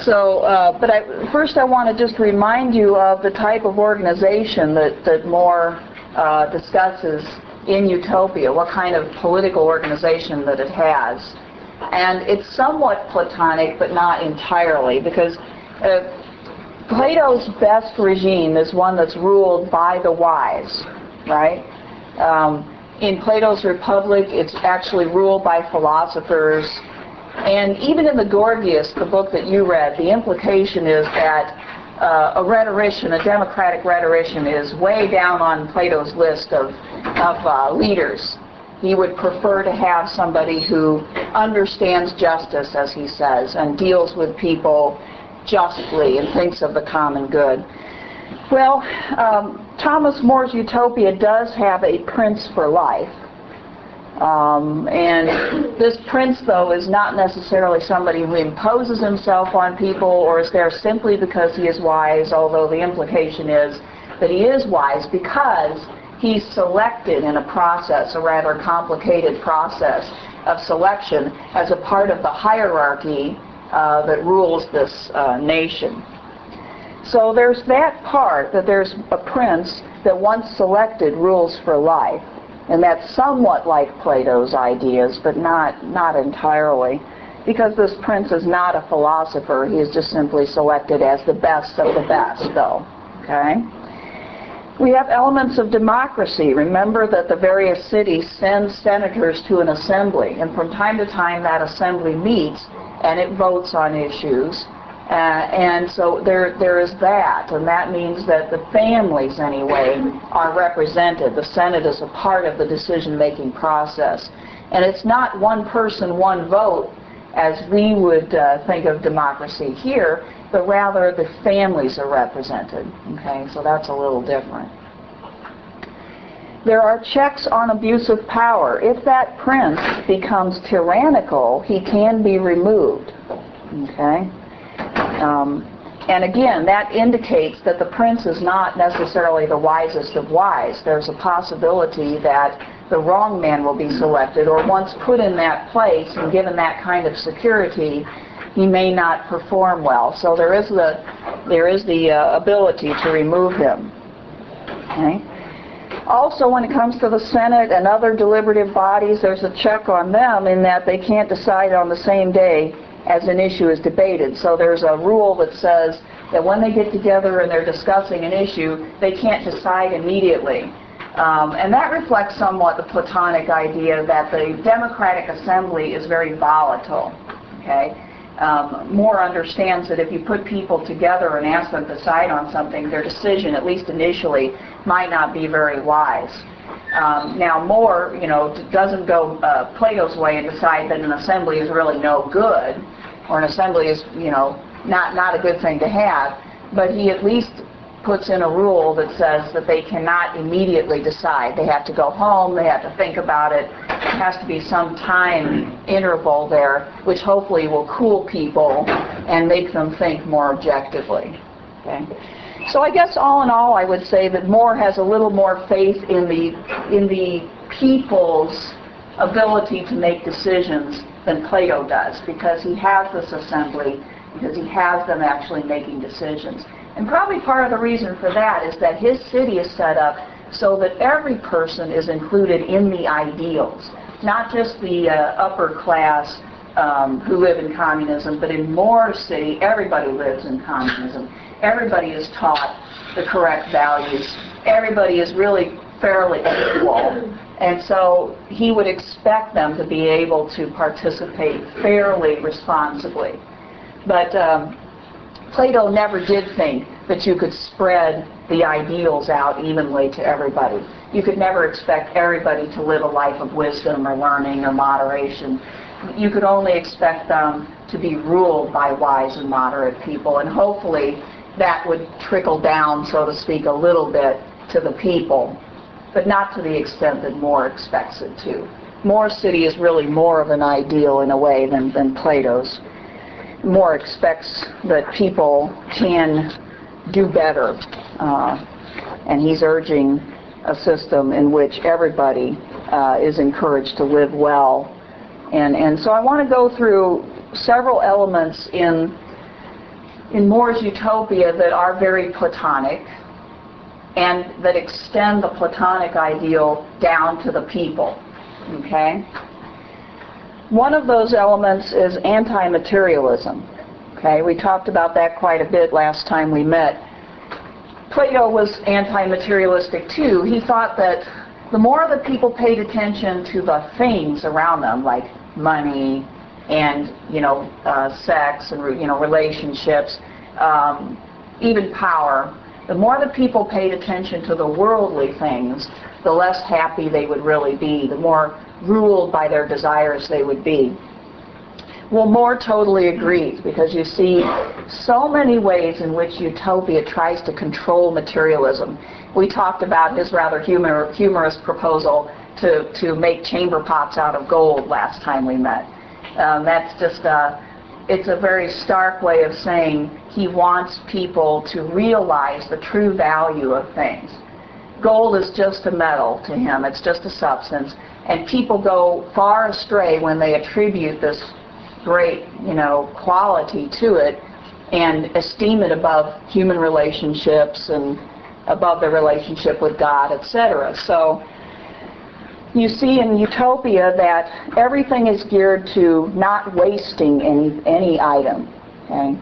So, first I want to just remind you of the type of organization that More discusses in Utopia, what kind of political organization that it has. And it's somewhat Platonic, but not entirely, because Plato's best regime is one that's ruled by the wise, right? In Plato's Republic, it's actually ruled by philosophers. And even in the Gorgias, the book that you read, the implication is that a rhetorician, a democratic rhetorician, is way down on Plato's list of leaders. He would prefer to have somebody who understands justice, as he says, and deals with people justly and thinks of the common good. Well, Thomas More's Utopia does have a prince for life. And this prince, though, is not necessarily somebody who imposes himself on people or is there simply because he is wise, although the implication is that he is wise because he's selected in a process, a rather complicated process of selection as a part of the hierarchy that rules this nation. So there's that part, that there's a prince that once selected rules for life. And that's somewhat like Plato's ideas, but not entirely. Because this prince is not a philosopher, he is just simply selected as the best of the best, though. Okay? We have elements of democracy. Remember that the various cities send senators to an assembly, and from time to time that assembly meets and it votes on issues. And so there is that, and that means that the families, anyway, are represented. The Senate is a part of the decision-making process. And it's not one person, one vote, as we would think of democracy here, but rather the families are represented. Okay, so that's a little different. There are checks on abuse of power. If that prince becomes tyrannical, he can be removed. Okay? And again, that indicates that the prince is not necessarily the wisest of wise. There's a possibility that the wrong man will be selected, or once put in that place and given that kind of security, he may not perform well. So there is the ability to remove him. Okay? Also, when it comes to the Senate and other deliberative bodies, there's a check on them in that they can't decide on the same day as an issue is debated. So there's a rule that says that when they get together and they're discussing an issue, they can't decide immediately. And that reflects somewhat the Platonic idea that the democratic assembly is very volatile. Okay? More understands that if you put people together and ask them to decide on something, their decision, at least initially, might not be very wise. Now, More, doesn't go Plato's way and decide that an assembly is really no good, or an assembly is, not a good thing to have, but he at least puts in a rule that says that they cannot immediately decide. They have to go home, they have to think about it. There has to be some time interval there, which hopefully will cool people and make them think more objectively. Okay? So I guess all in all, I would say that More has a little more faith in the people's ability to make decisions than Plato does, because he has this assembly, because he has them actually making decisions. And probably part of the reason for that is that his city is set up so that every person is included in the ideals, not just the upper class who live in communism, but in More's city, everybody lives in communism. Everybody is taught the correct values. Everybody is really fairly equal. And so he would expect them to be able to participate fairly responsibly. But Plato never did think that you could spread the ideals out evenly to everybody. You could never expect everybody to live a life of wisdom or learning or moderation. You could only expect them to be ruled by wise and moderate people, and hopefully that would trickle down, so to speak, a little bit to the people, but not to the extent that More expects it to. More's city is really more of an ideal in a way than Plato's. More expects that people can do better, and he's urging a system in which everybody is encouraged to live well. And so I want to go through several elements in in More's Utopia that are very Platonic and that extend the Platonic ideal down to the people. Okay? One of those elements is anti-materialism. Okay? We talked about that quite a bit last time we met. Plato was anti-materialistic too. He thought that the more that people paid attention to the things around them, like money and sex and relationships, even power, the more that people paid attention to the worldly things, the less happy they would really be, the more ruled by their desires they would be. Well, More totally agrees, because you see so many ways in which Utopia tries to control materialism. We talked about his rather humorous proposal to make chamber pots out of gold last time we met. That's just it's a very stark way of saying he wants people to realize the true value of things. Gold is just a metal to him, it's just a substance, and people go far astray when they attribute this great, quality to it and esteem it above human relationships and above the relationship with God, etc. So you see in Utopia that everything is geared to not wasting any item. Okay?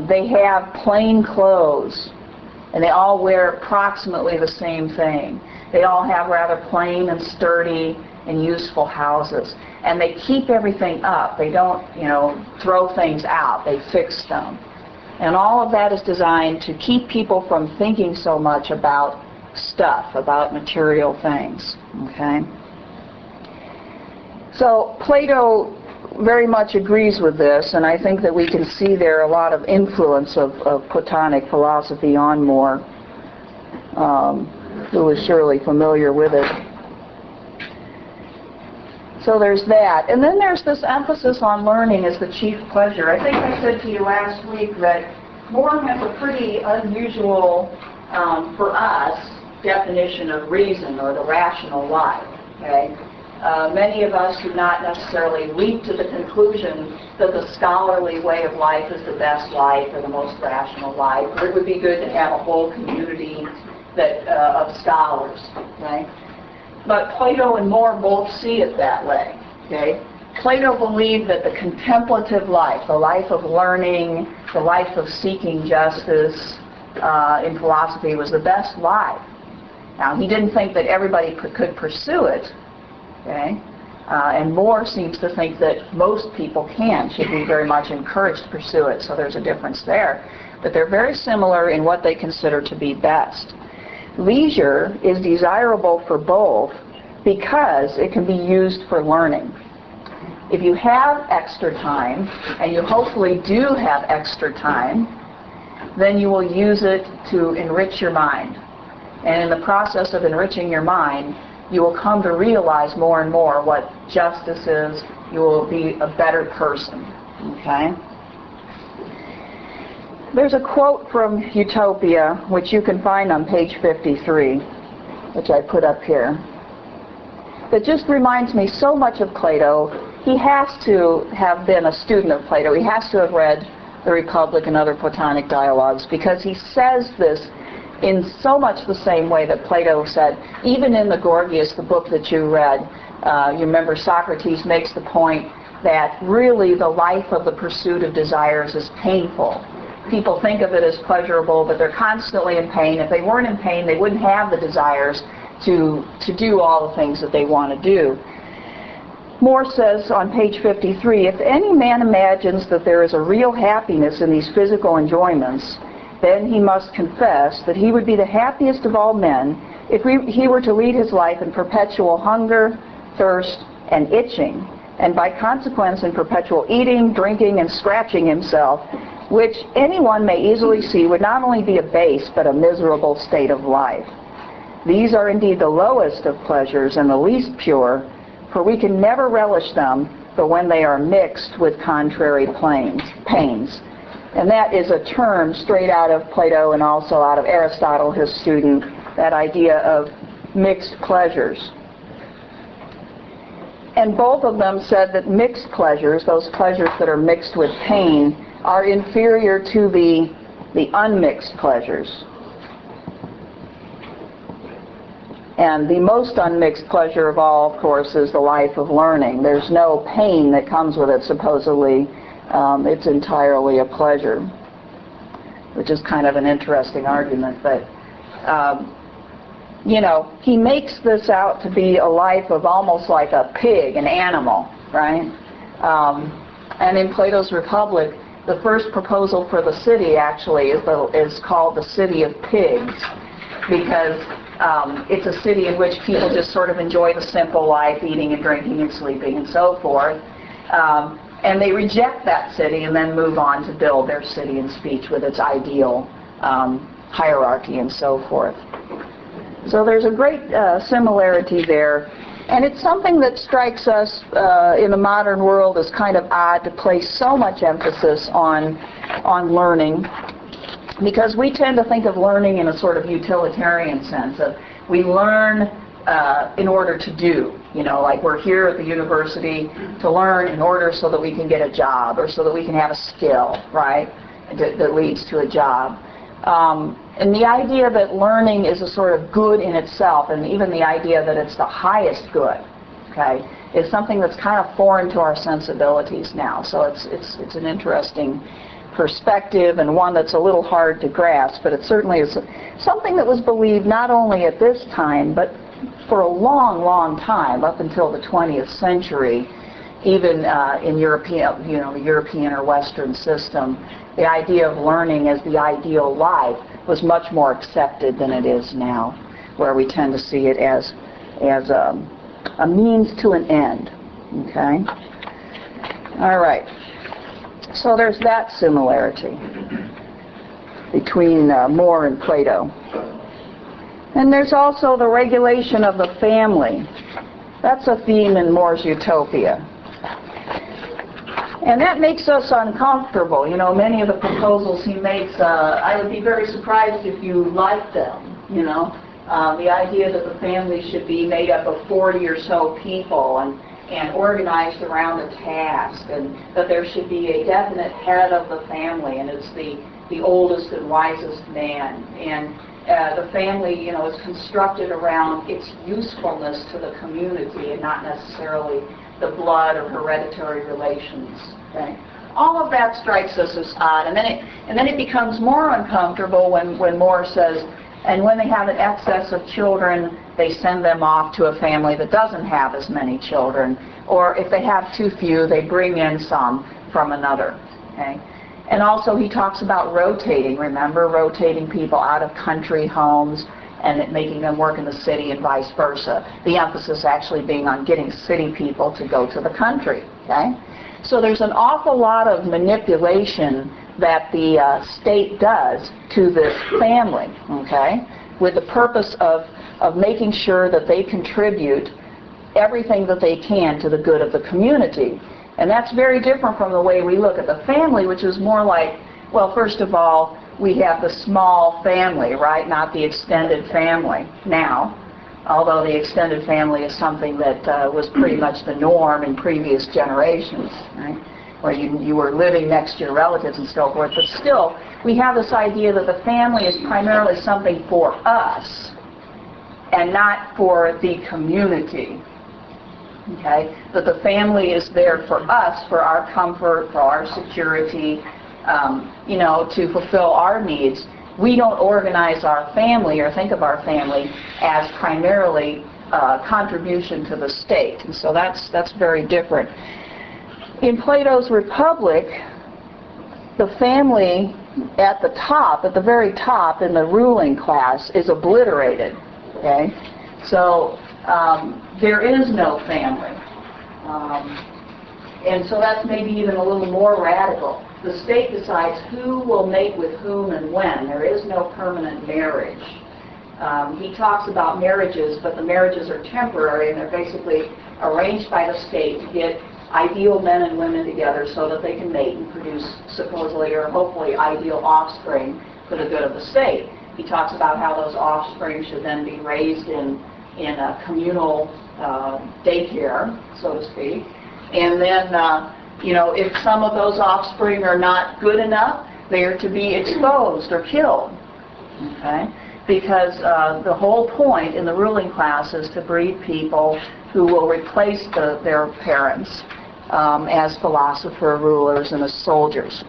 They have plain clothes, and they all wear approximately the same thing. They all have rather plain and sturdy and useful houses. And they keep everything up. They don't, throw things out. They fix them. And all of that is designed to keep people from thinking so much about stuff, about material things. Okay? So Plato very much agrees with this, and I think that we can see there a lot of influence of Platonic philosophy on More, who is surely familiar with it. So there's that. And then there's this emphasis on learning as the chief pleasure. I think I said to you last week that More has a pretty unusual, for us, definition of reason or the rational life. Okay? Many of us do not necessarily leap to the conclusion that the scholarly way of life is the best life or the most rational life. Or it would be good to have a whole community of scholars. Okay? But Plato and More both see it that way. Okay? Plato believed that the contemplative life, the life of learning, the life of seeking justice in philosophy was the best life. Now, he didn't think that everybody could pursue it. Okay? And More seems to think that most people should be very much encouraged to pursue it, so there's a difference there. But they're very similar in what they consider to be best. Leisure is desirable for both because it can be used for learning. If you have extra time, and you hopefully do have extra time, then you will use it to enrich your mind. And in the process of enriching your mind, you will come to realize more and more what justice is. You will be a better person. Okay? There's a quote from Utopia, which you can find on page 53, which I put up here, that just reminds me so much of Plato. He has to have been a student of Plato. He has to have read The Republic and other Platonic dialogues, because he says this in so much the same way that Plato said. Even in the Gorgias, the book that you read, you remember Socrates makes the point that really the life of the pursuit of desires is painful. People think of it as pleasurable, but they're constantly in pain. If they weren't in pain, they wouldn't have the desires to do all the things that they want to do. More says on page 53, if any man imagines that there is a real happiness in these physical enjoyments, then he must confess that he would be the happiest of all men if he were to lead his life in perpetual hunger, thirst, and itching, and by consequence in perpetual eating, drinking, and scratching himself, which anyone may easily see would not only be a base but a miserable state of life. These are indeed the lowest of pleasures and the least pure, for we can never relish them but when they are mixed with contrary pains. And that is a term straight out of Plato and also out of Aristotle, his student, that idea of mixed pleasures. And both of them said that mixed pleasures, those pleasures that are mixed with pain, are inferior to the unmixed pleasures. And the most unmixed pleasure of all, of course, is the life of learning. There's no pain that comes with it, supposedly. It's entirely a pleasure, which is kind of an interesting argument. But, you know, he makes this out to be a life of almost like a pig, an animal, right? And in Plato's Republic, the first proposal for the city actually is called the city of pigs, because it's a city in which people just sort of enjoy the simple life, eating and drinking and sleeping and so forth. And they reject that city and then move on to build their city and speech with its ideal hierarchy and so forth. So there's a great similarity there. And it's something that strikes us in the modern world as kind of odd to place so much emphasis on learning, because we tend to think of learning in a sort of utilitarian sense of we learn in order to do. You know, like we're here at the university to learn in order so that we can get a job or so that we can have a skill, right, that leads to a job. And the idea that learning is a sort of good in itself, and even the idea that it's the highest good, okay, is something that's kind of foreign to our sensibilities now. So it's an interesting perspective, and one that's a little hard to grasp, but it certainly is something that was believed not only at this time, but for a long, long time, up until the 20th century, even in European, you know, the European or Western system. The idea of learning as the ideal life was much more accepted than it is now, where we tend to see it as a means to an end. Okay? All right. So there's that similarity between More and Plato. And there's also the regulation of the family. That's a theme in More's Utopia. And that makes us uncomfortable. You know, many of the proposals he makes, I would be very surprised if you liked them, you know. The idea that the family should be made up of 40 or so people and organized around a task, and that there should be a definite head of the family, and it's the oldest and wisest man. And the family, you know, is constructed around its usefulness to the community and not necessarily the blood or hereditary relations. Okay? All of that strikes us as odd, and then it becomes more uncomfortable when More says, and when they have an excess of children, they send them off to a family that doesn't have as many children, or if they have too few, they bring in some from another. Okay? And also he talks about rotating, remember, rotating people out of country homes and making them work in the city and vice versa. The emphasis actually being on getting city people to go to the country. Okay? So there's an awful lot of manipulation that the state does to this family, okay, with the purpose of making sure that they contribute everything that they can to the good of the community. And that's very different from the way we look at the family, which is more like, well, first of all, we have the small family, right, not the extended family now, although the extended family is something that was pretty much the norm in previous generations, right, where you were living next to your relatives and so forth. But still, we have this idea that the family is primarily something for us and not for the community. Okay? That the family is there for us, for our comfort, for our security, you know, to fulfill our needs. We don't organize our family or think of our family as primarily contribution to the state. And so that's very different. In Plato's Republic, the family at the top, at the very top in the ruling class, is obliterated. Okay? So there is no family. And so that's maybe even a little more radical. The state decides who will mate with whom and when. There is no permanent marriage. He talks about marriages, but the marriages are temporary, and they're basically arranged by the state to get ideal men and women together so that they can mate and produce supposedly or hopefully ideal offspring for the good of the state. He talks about how those offspring should then be raised in a communal daycare, so to speak. And then if some of those offspring are not good enough, they are to be exposed or killed. Okay? Because the whole point in the ruling class is to breed people who will replace their parents as philosopher, rulers, and as soldiers.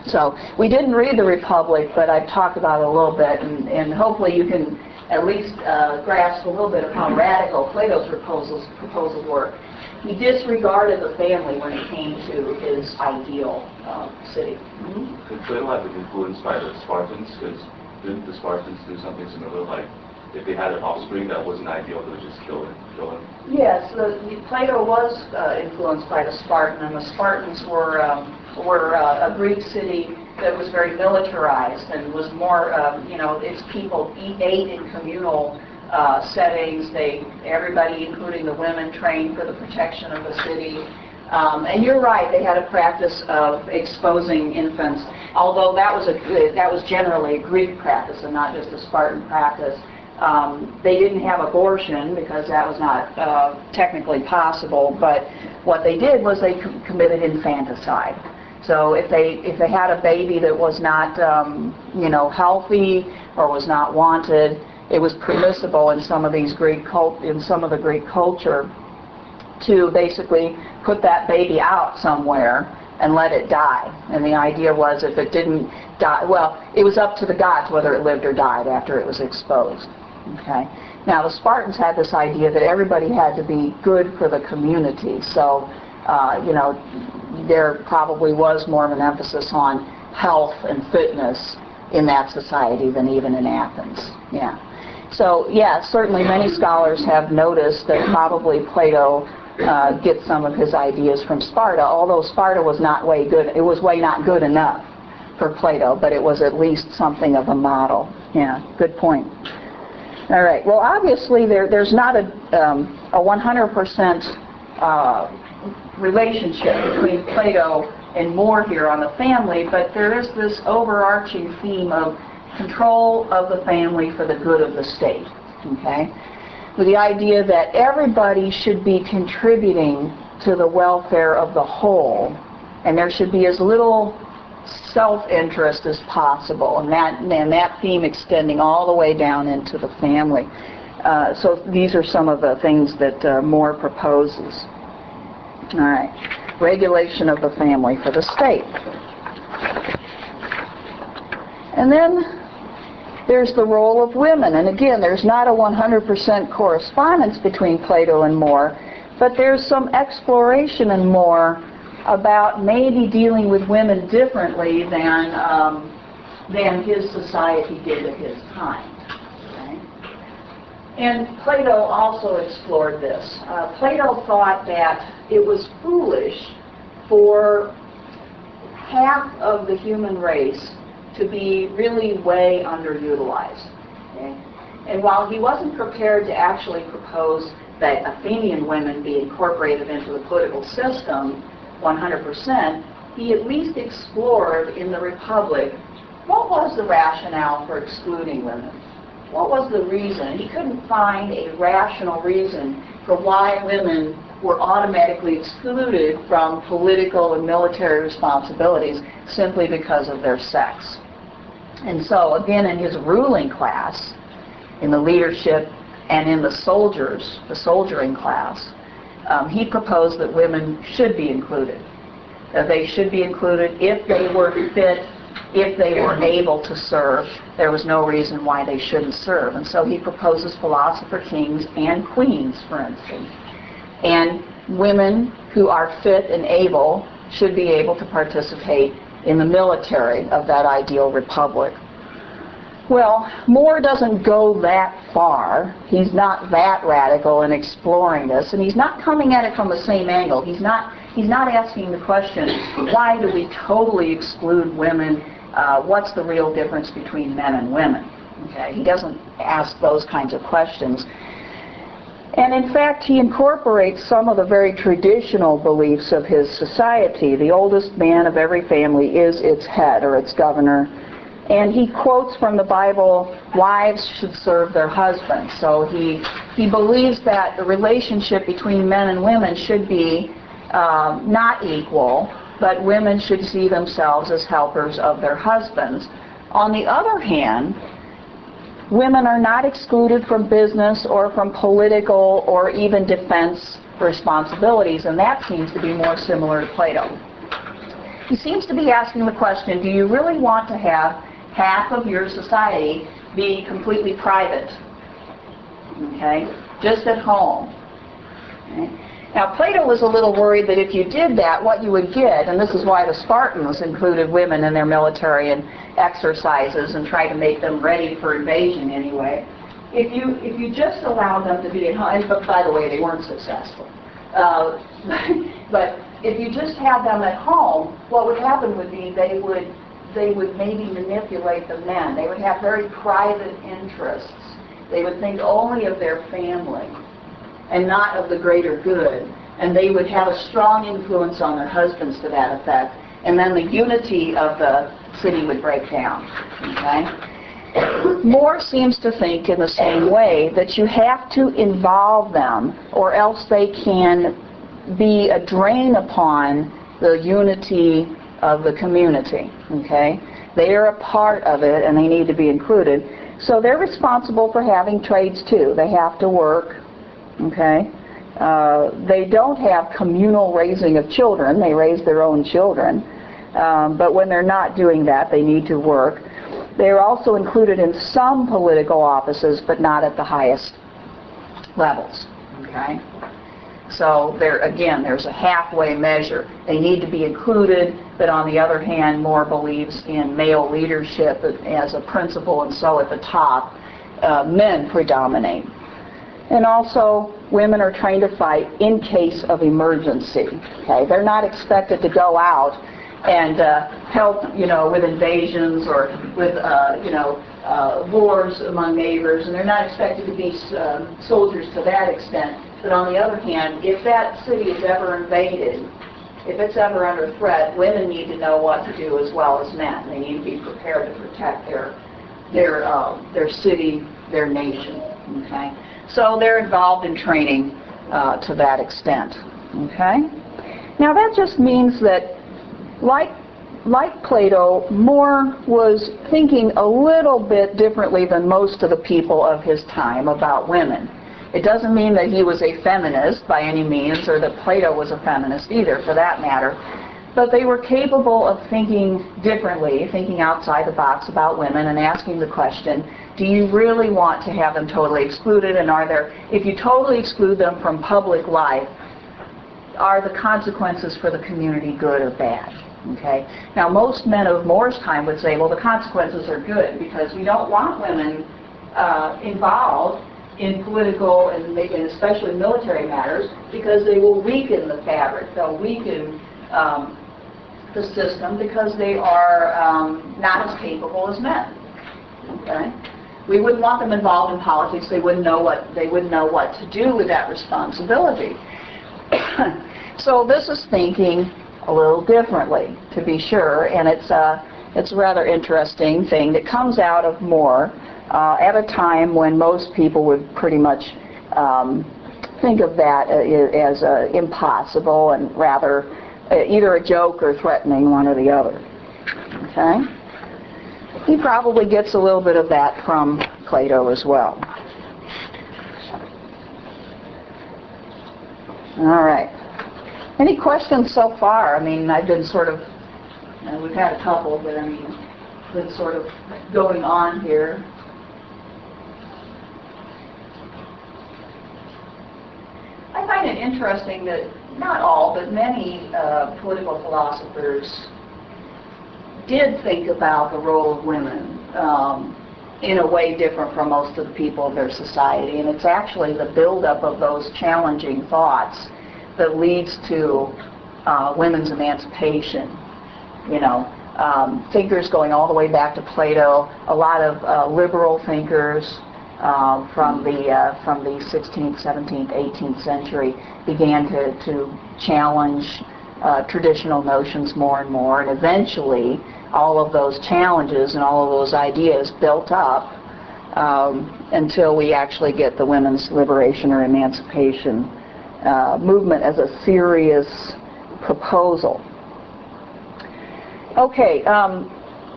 So we didn't read the Republic, but I've talked about it a little bit, and hopefully you can at least grasp a little bit of how radical Plato's proposals were. He disregarded the family when it came to his ideal city. Could Plato have been influenced by the Spartans? Because didn't the Spartans do something similar? Like, if they had an offspring that wasn't ideal, they would just kill him? Yes, Plato was influenced by the Spartan, and the Spartans were a Greek city that was very militarized and was more, its people ate in communal settings. Everybody, including the women, trained for the protection of the city. And you're right, they had a practice of exposing infants, although that was generally a Greek practice and not just a Spartan practice. They didn't have abortion because that was not technically possible, but what they did was they committed infanticide. So if they had a baby that was not healthy or was not wanted, it was permissible in some of the Greek culture to basically put that baby out somewhere and let it die. And the idea was if it didn't die, well, it was up to the gods whether it lived or died after it was exposed. Okay. Now the Spartans had this idea that everybody had to be good for the community. So, there probably was more of an emphasis on health and fitness in that society than even in Athens. Yeah. So, yeah, certainly many scholars have noticed that probably Plato gets some of his ideas from Sparta, although Sparta was not way not good enough for Plato, but it was at least something of a model. Yeah, good point. All right. Well, obviously there's not a 100% relationship between Plato and More here on the family, but there is this overarching theme of control of the family for the good of the state. Okay, with the idea that everybody should be contributing to the welfare of the whole, and there should be as little self-interest as possible, and that theme extending all the way down into the family. So these are some of the things that More proposes. All right, regulation of the family for the state. And then there's the role of women, and again, there's not a 100% correspondence between Plato and More, but there's some exploration in More about maybe dealing with women differently than his society did at his time. Okay? And Plato also explored this. Plato thought that it was foolish for half of the human race to be really way underutilized. Okay? And while he wasn't prepared to actually propose that Athenian women be incorporated into the political system 100%, he at least explored in the Republic what was the rationale for excluding women. What was the reason? He couldn't find a rational reason for why women were automatically excluded from political and military responsibilities simply because of their sex. And so, again, in his ruling class, in the leadership and in the soldiering class, he proposed that women should be included. That they should be included if they were fit, if they were able to serve. There was no reason why they shouldn't serve. And so he proposes philosopher kings and queens, for instance. And women who are fit and able should be able to participate in the military of that ideal republic. Well, More doesn't go that far. He's not that radical in exploring this, and he's not coming at it from the same angle. He's not asking the question, why do we totally exclude women? What's the real difference between men and women? Okay, he doesn't ask those kinds of questions. And in fact, he incorporates some of the very traditional beliefs of his society. The oldest man of every family is its head or its governor. And he quotes from the Bible, wives should serve their husbands. So he believes that the relationship between men and women should be not equal, but women should see themselves as helpers of their husbands. On the other hand, women are not excluded from business or from political or even defense responsibilities, and that seems to be more similar to Plato. He seems to be asking the question, do you really want to have half of your society be completely private? Okay? Just at home. Okay? Now, Plato was a little worried that if you did that, what you would get, and this is why the Spartans included women in their military and exercises and tried to make them ready for invasion anyway. If you just allowed them to be at home, but by the way, they weren't successful. But if you just had them at home, what would happen would be they would maybe manipulate the men. They would have very private interests. They would think only of their family and not of the greater good. And they would have a strong influence on their husbands to that effect. And then the unity of the city would break down. Okay? More seems to think in the same way that you have to involve them or else they can be a drain upon the unity of the community. Okay? They are a part of it and they need to be included. So they're responsible for having trades too. They have to work. Okay? They don't have communal raising of children. They raise their own children. But when they're not doing that, they need to work. They're also included in some political offices, but not at the highest levels. Okay? So there's a halfway measure. They need to be included, but on the other hand, more believes in male leadership as a principle, and so at the top, men predominate. And also, women are trained to fight in case of emergency. Okay? They're not expected to go out and help, with invasions or with, wars among neighbors, and they're not expected to be soldiers to that extent. But on the other hand, if that city is ever invaded, if it's ever under threat, women need to know what to do as well as men. They need to be prepared to protect their city, their nation. Okay? So they're involved in training to that extent. Okay? Now that just means that, like Plato, More was thinking a little bit differently than most of the people of his time about women. It doesn't mean that he was a feminist by any means, or that Plato was a feminist either, for that matter. But they were capable of thinking differently, thinking outside the box about women and asking the question, do you really want to have them totally excluded? And if you totally exclude them from public life, are the consequences for the community good or bad? Okay? Now, most men of More's time would say, well, the consequences are good because we don't want women involved in political and especially military matters because they will weaken the fabric. They'll weaken the system because they are not as capable as men. Okay? We wouldn't want them involved in politics. They wouldn't know what to do with that responsibility. So this is thinking a little differently, to be sure, and it's a rather interesting thing that comes out of More at a time when most people would pretty much think of that as impossible and rather either a joke or threatening, one or the other. Okay? He probably gets a little bit of that from Plato as well. All right. Any questions so far? I mean, I've been sort of, we've had a couple, but I mean, been sort of going on here. I find it interesting that not all, but many political philosophers did think about the role of women in a way different from most of the people of their society. And it's actually the buildup of those challenging thoughts that leads to women's emancipation. Thinkers going all the way back to Plato, a lot of liberal thinkers from the 16th, 17th, 18th century began to challenge traditional notions more and more, and eventually all of those challenges and all of those ideas built up until we actually get the women's liberation or emancipation movement as a serious proposal. Okay,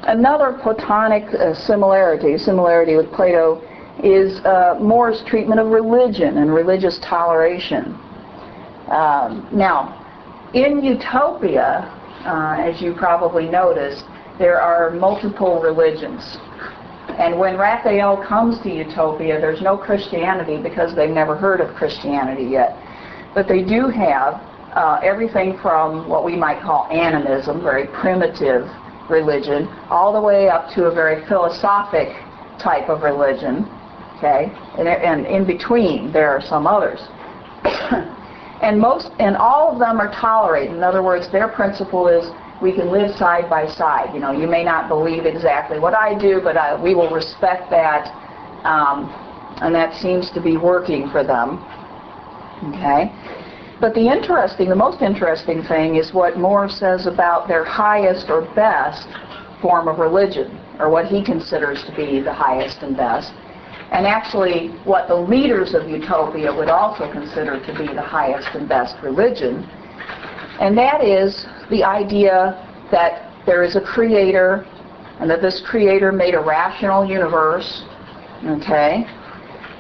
another Platonic similarity with Plato is More's treatment of religion and religious toleration. Now, in Utopia, as you probably noticed, there are multiple religions. And when Raphael comes to Utopia, there's no Christianity because they've never heard of Christianity yet. But they do have everything from what we might call animism, very primitive religion, all the way up to a very philosophic type of religion, okay? And in between, there are some others. And all of them are tolerated. In other words, their principle is we can live side by side. You know, you may not believe exactly what I do, but we will respect that, and that seems to be working for them. Okay? But the most interesting thing is what More says about their highest or best form of religion, or what he considers to be the highest and best, and actually what the leaders of Utopia would also consider to be the highest and best religion. And that is the idea that there is a creator, and that this creator made a rational universe, okay,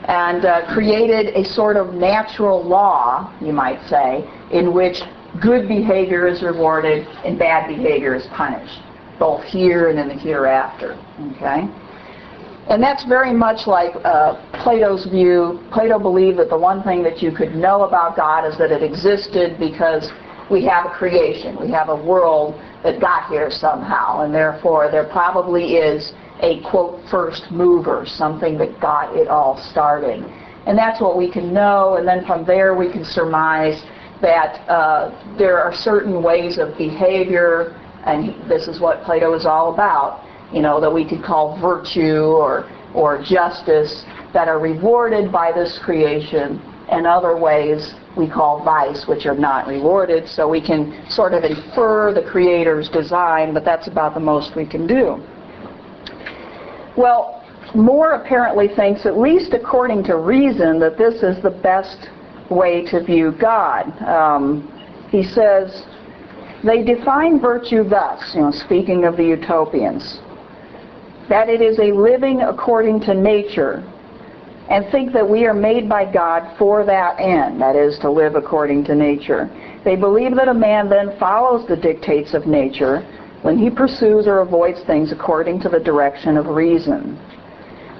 and created a sort of natural law, you might say, in which good behavior is rewarded and bad behavior is punished, both here and in the hereafter, okay? And that's very much like Plato's view. Plato believed that the one thing that you could know about God is that it existed because we have a creation. We have a world that got here somehow, and therefore there probably is a, quote, first mover, something that got it all started. And that's what we can know, and then from there we can surmise that there are certain ways of behavior, and this is what Plato is all about, you know, that we could call virtue or justice, that are rewarded by this creation, and other ways we call vice, which are not rewarded. So we can sort of infer the Creator's design, but that's about the most we can do. Well, More apparently thinks, at least according to reason, that this is the best way to view God. He says, they define virtue thus, you know, speaking of the utopians, that it is a living according to nature, and think that we are made by God for that end, that is, to live according to nature. They believe that a man then follows the dictates of nature when he pursues or avoids things according to the direction of reason.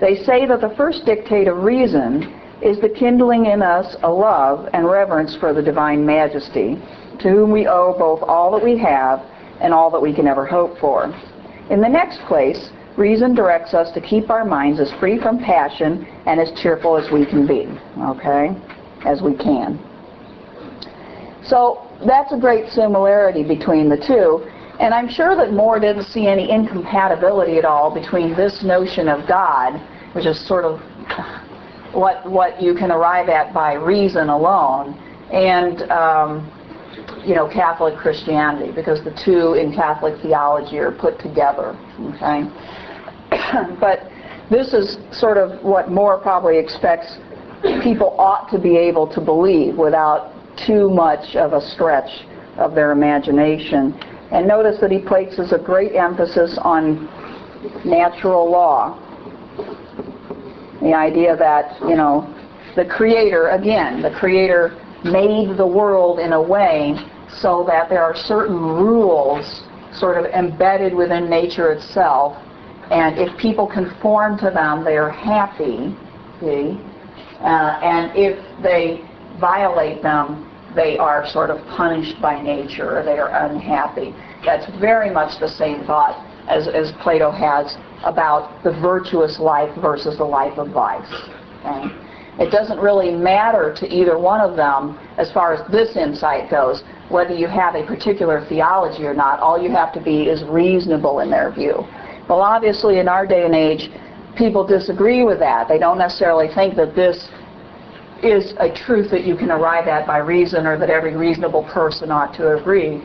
They say that the first dictate of reason is the kindling in us a love and reverence for the divine majesty, to whom we owe both all that we have and all that we can ever hope for. In the next place, reason directs us to keep our minds as free from passion and as cheerful as we can be, okay, as we can. So that's a great similarity between the two, and I'm sure that More didn't see any incompatibility at all between this notion of God, which is sort of what you can arrive at by reason alone, and you know, Catholic Christianity, because the two in Catholic theology are put together, okay? But this is sort of what More probably expects people ought to be able to believe without too much of a stretch of their imagination. And notice that he places a great emphasis on natural law. The idea that, you know, the Creator, again, the Creator made the world in a way so that there are certain rules sort of embedded within nature itself, and if people conform to them, they are happy, see? And if they violate them, they are sort of punished by nature, or they are unhappy. That's very much the same thought as Plato has about the virtuous life versus the life of vice. Okay? It doesn't really matter to either one of them, as far as this insight goes, whether you have a particular theology or not. All you have to be is reasonable in their view. Well, obviously, in our day and age, people disagree with that. They don't necessarily think that this is a truth that you can arrive at by reason, or that every reasonable person ought to agree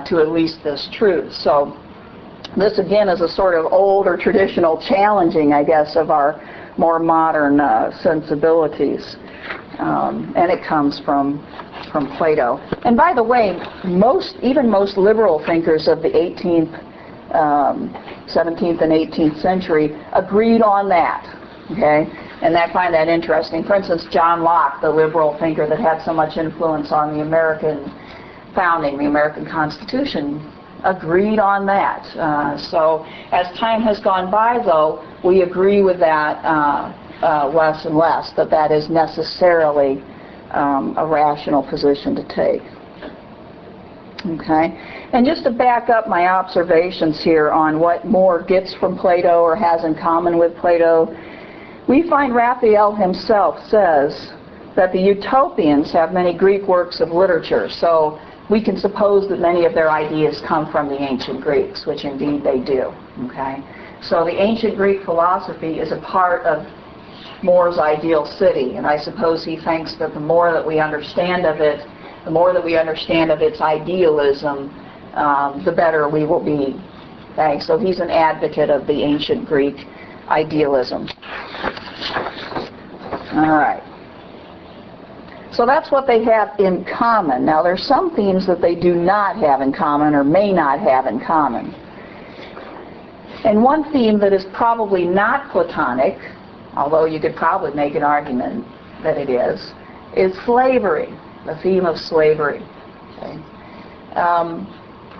to at least this truth. So this, again, is a sort of old or traditional challenging, I guess, of our more modern sensibilities. and it comes from Plato. And by the way, even most liberal thinkers of the 18th, 17th and 18th century agreed on that. Okay, and I find that interesting. For instance, John Locke, the liberal thinker that had so much influence on the American founding, the American Constitution, agreed on that. So as time has gone by, though, we agree with that less and less, that is necessarily a rational position to take. Okay, and just to back up my observations here on what More gets from Plato or has in common with Plato, we find Raphael himself says that the Utopians have many Greek works of literature, so we can suppose that many of their ideas come from the ancient Greeks, which indeed they do. Okay, so the ancient Greek philosophy is a part of More's ideal city, and I suppose he thinks that the more that we understand of it, the more that we understand of its idealism, the better we will be. Okay, so he's an advocate of the ancient Greek idealism. All right. So that's what they have in common. Now there's some themes that they do not have in common or may not have in common. And one theme that is probably not Platonic, although you could probably make an argument that it is slavery, the theme of slavery. Okay.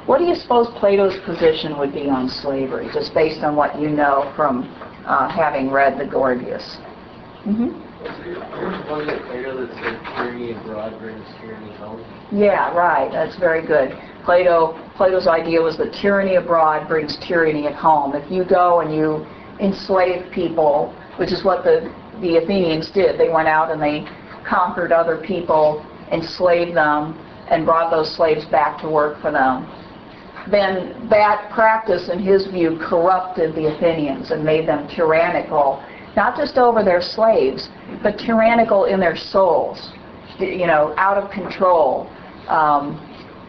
What do you suppose Plato's position would be on slavery, just based on what you know from having read the Gorgias? Mm-hmm. Was it Plato that said tyranny abroad brings tyranny home? Yeah, right. That's very good. Plato's idea was that tyranny abroad brings tyranny at home. If you go and you enslave people, which is what the Athenians did, they went out and they conquered other people, enslaved them, and brought those slaves back to work for them. Then that practice, in his view, corrupted the Athenians and made them tyrannical, not just over their slaves, but tyrannical in their souls, out of control,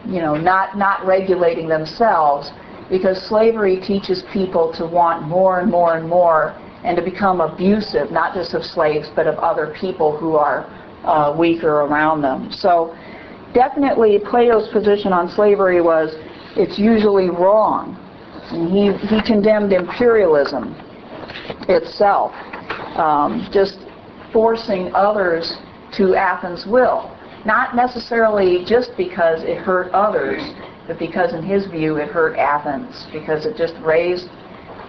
not regulating themselves, because slavery teaches people to want more and more and more, and to become abusive, not just of slaves, but of other people who are weaker around them. So definitely Plato's position on slavery was it's usually wrong. And he condemned imperialism itself, just forcing others to Athens' will. Not necessarily just because it hurt others, but because in his view it hurt Athens, because it just raised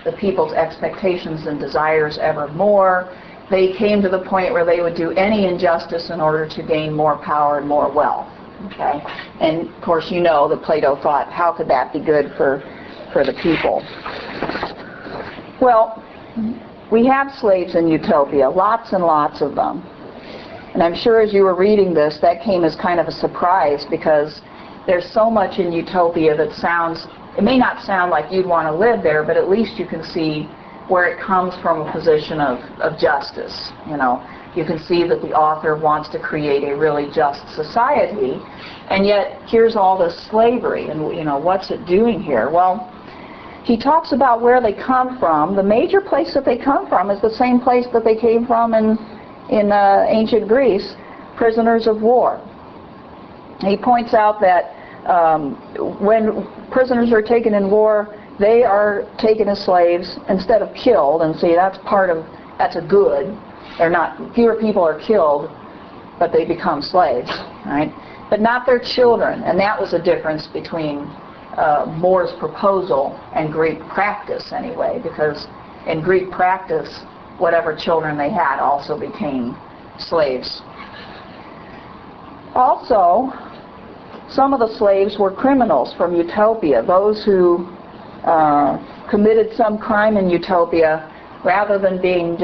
the people's expectations and desires ever more. They came to the point where they would do any injustice in order to gain more power and more wealth. Okay? And of course you know that Plato thought, how could that be good for the people? Well, we have slaves in Utopia, lots and lots of them. And I'm sure as you were reading this, that came as kind of a surprise, because there's so much in Utopia that it may not sound like you'd want to live there, but at least you can see where it comes from a position of justice. You can see that the author wants to create a really just society, and yet here's all this slavery, and what's it doing here? Well, he talks about where they come from. The major place that they come from is the same place that they came from in ancient Greece, prisoners of war. He points out that when prisoners are taken in war, they are taken as slaves instead of killed, and see, that's a good. Fewer people are killed, but they become slaves, right? But not their children, and that was a difference between More's proposal and Greek practice anyway, because in Greek practice, whatever children they had also became slaves. Also, some of the slaves were criminals from Utopia, those who committed some crime in Utopia, rather than being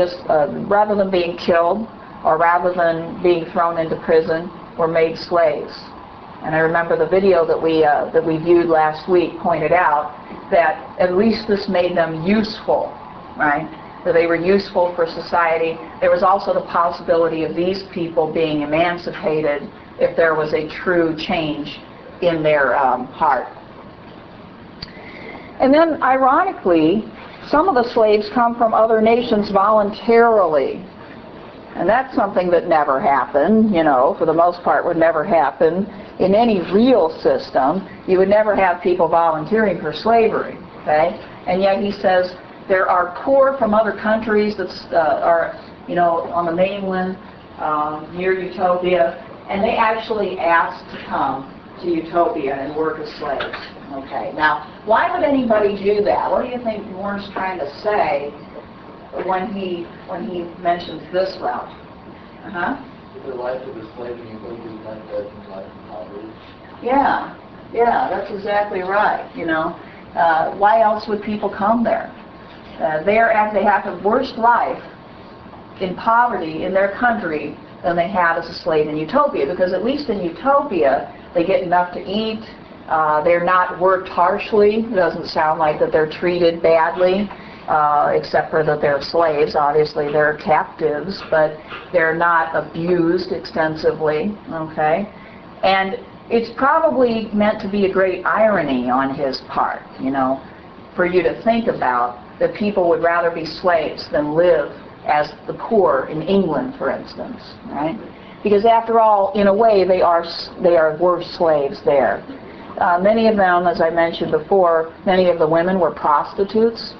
killed or rather than being thrown into prison, were made slaves. And I remember the video that we viewed last week pointed out that at least this made them useful, right? That they were useful for society. There was also the possibility of these people being emancipated if there was a true change in their heart. And then, ironically, some of the slaves come from other nations voluntarily. And that's something that never happened, you know, for the most part would never happen in any real system. You would never have people volunteering for slavery, okay? And yet he says there are poor from other countries that are, you know, on the mainland near Utopia, and they actually asked to come to Utopia and work as slaves. Okay, now, why would anybody do that? What do you think Moore's trying to say when he mentions this route? The life of a slave in Utopia is not better than life in poverty. Yeah, that's exactly right. You know, why else would people come there? They have a worse life in poverty in their country than they had as a slave in Utopia, because at least in Utopia they get enough to eat. They're not worked harshly. It doesn't sound like that they're treated badly, except for that they're slaves. Obviously they're captives, but they're not abused extensively, okay? And it's probably meant to be a great irony on his part, you know, for you to think about that people would rather be slaves than live as the poor in England, for instance, right? Because after all, in a way, they are worse slaves there. Many of them, as I mentioned before, many of the women were prostitutes.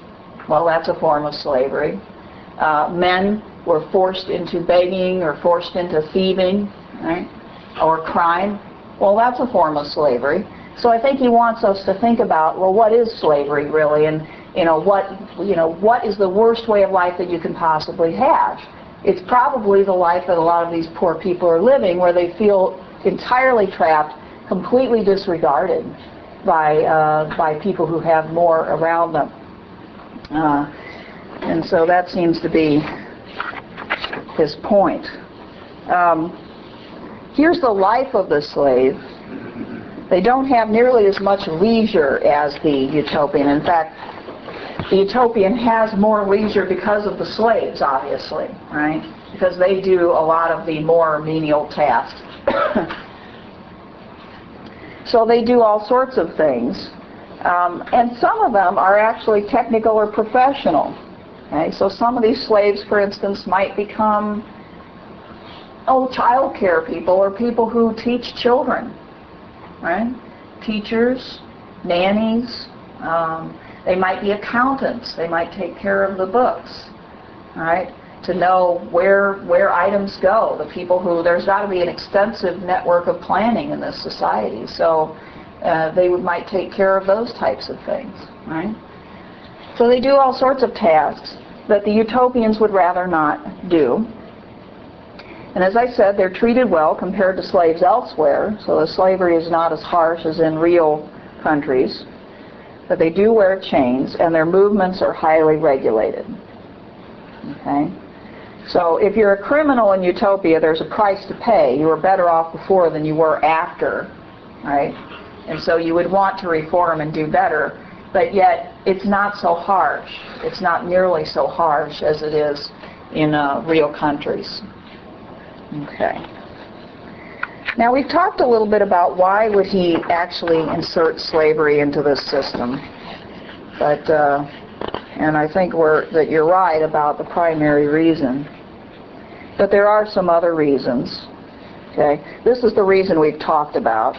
Well, that's a form of slavery. Men were forced into begging or forced into thieving, right? Or crime. Well, that's a form of slavery. So I think he wants us to think about, well, what is slavery really, and what is the worst way of life that you can possibly have? It's probably the life that a lot of these poor people are living, where they feel entirely trapped, completely disregarded by people who have more around them. And so that seems to be his point. Here's the life of the slave. They don't have nearly as much leisure as the Utopian. In fact, the Utopian has more leisure because of the slaves, obviously, right? Because they do a lot of the more menial tasks. So they do all sorts of things. And some of them are actually technical or professional. Okay? So some of these slaves, for instance, might become child care people or people who teach children, right? Teachers, nannies. They might be accountants. They might take care of the books, right? To know where items go. The people who, there's got to be an extensive network of planning in this society. So they might take care of those types of things, right? So they do all sorts of tasks that the Utopians would rather not do. And as I said, they're treated well compared to slaves elsewhere. So the slavery is not as harsh as in real countries. But they do wear chains, and their movements are highly regulated. Okay? So if you're a criminal in Utopia, there's a price to pay. You were better off before than you were after, right? And so you would want to reform and do better, but yet it's not so harsh. It's not nearly so harsh as it is in real countries. Okay. Now we've talked a little bit about why would he actually insert slavery into this system, but and I think that you're right about the primary reason. But there are some other reasons. Okay, this is the reason we've talked about.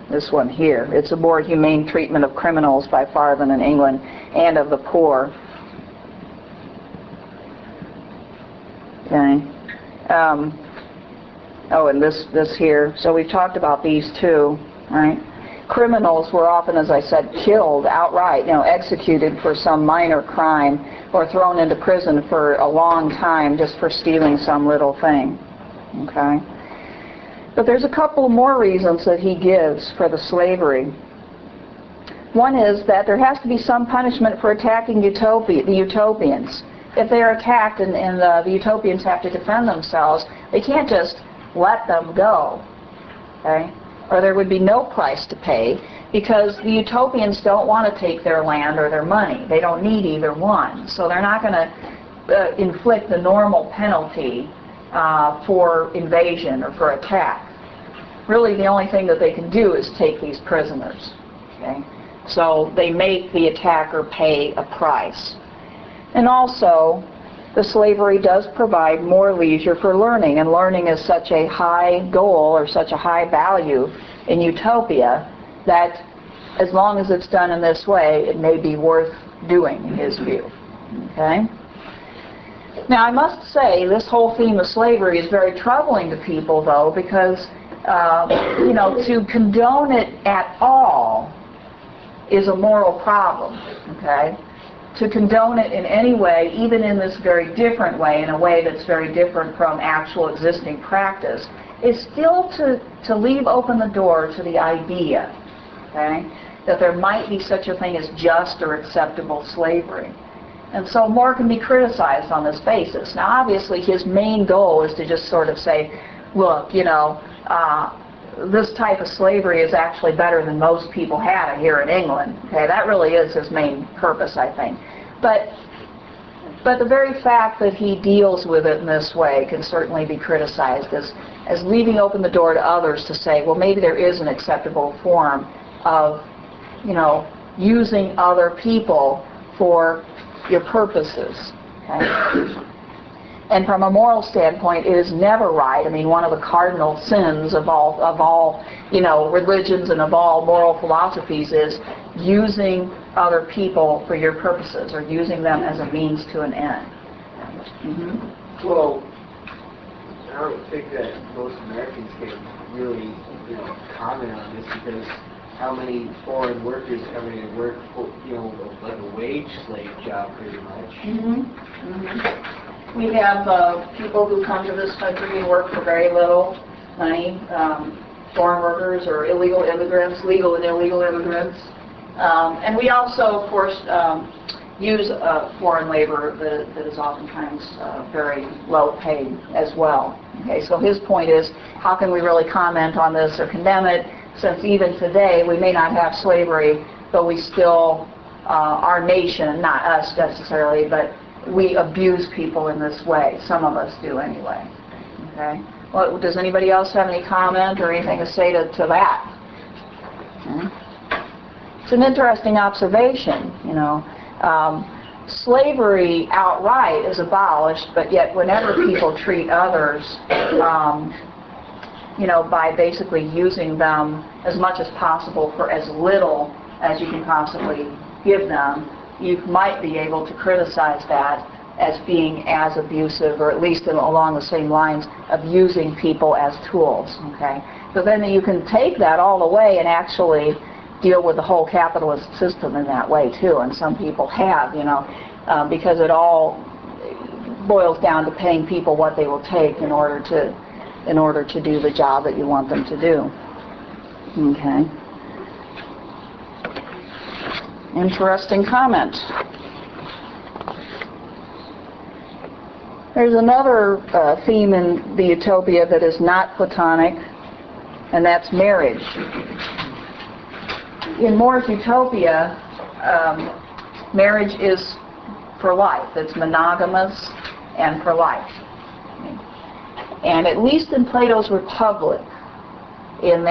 This one here. It's a more humane treatment of criminals by far than in England, and of the poor. Okay. And this here. So we've talked about these two, right? Criminals were often, as I said, killed outright, executed for some minor crime, or thrown into prison for a long time just for stealing some little thing. Okay? But there's a couple more reasons that he gives for the slavery. One is that there has to be some punishment for attacking the Utopians. If they're attacked and the Utopians have to defend themselves, they can't just let them go, okay? Or there would be no price to pay, because the Utopians don't want to take their land or their money. They don't need either one. So they're not going to inflict the normal penalty for invasion or for attack. Really, the only thing that they can do is take these prisoners, okay? So they make the attacker pay a price. And also, the slavery does provide more leisure for learning, and learning is such a high goal or such a high value in Utopia that as long as it's done in this way, it may be worth doing, in his view. Okay? Now, I must say, this whole theme of slavery is very troubling to people, though, because, to condone it at all is a moral problem, okay? To condone it in any way, even in this very different way, in a way that's very different from actual existing practice, is still to leave open the door to the idea, okay, that there might be such a thing as just or acceptable slavery. And so more can be criticized on this basis. Now, obviously, his main goal is to just sort of say, look, this type of slavery is actually better than most people had it here in England. Okay, that really is his main purpose, I think. But the very fact that he deals with it in this way can certainly be criticized as leaving open the door to others to say, well, maybe there is an acceptable form of, using other people for your purposes. Okay? And from a moral standpoint, it is never right. I mean, one of the cardinal sins of all religions and of all moral philosophies is using other people for your purposes, or using them as a means to an end. Mm-hmm. Well, I don't think that most Americans can really, comment on this, because how many foreign workers coming and work for, like a wage slave job, pretty much. Mm-hmm. Mm-hmm. We have people who come to this country and work for very little money, foreign workers or illegal immigrants, legal and illegal immigrants. And we also, of course, use foreign labor that is oftentimes very low paid as well. Okay, so his point is, how can we really comment on this or condemn it, since even today we may not have slavery, but we still, our nation, not us necessarily, but we abuse people in this way. Some of us do anyway. Okay. Well, does anybody else have any comment or anything to say to that? It's an interesting observation. Slavery outright is abolished, but yet whenever people treat others, by basically using them as much as possible for as little as you can possibly give them, you might be able to criticize that as being as abusive, or at least along the same lines of using people as tools. Okay, so then you can take that all the way and actually deal with the whole capitalist system in that way too. And some people have, because it all boils down to paying people what they will take in order to do the job that you want them to do. Okay. Interesting comment. There's another theme in the Utopia that is not Platonic, and that's marriage. In More's Utopia, marriage is for life. It's monogamous and for life. And at least in Plato's Republic, in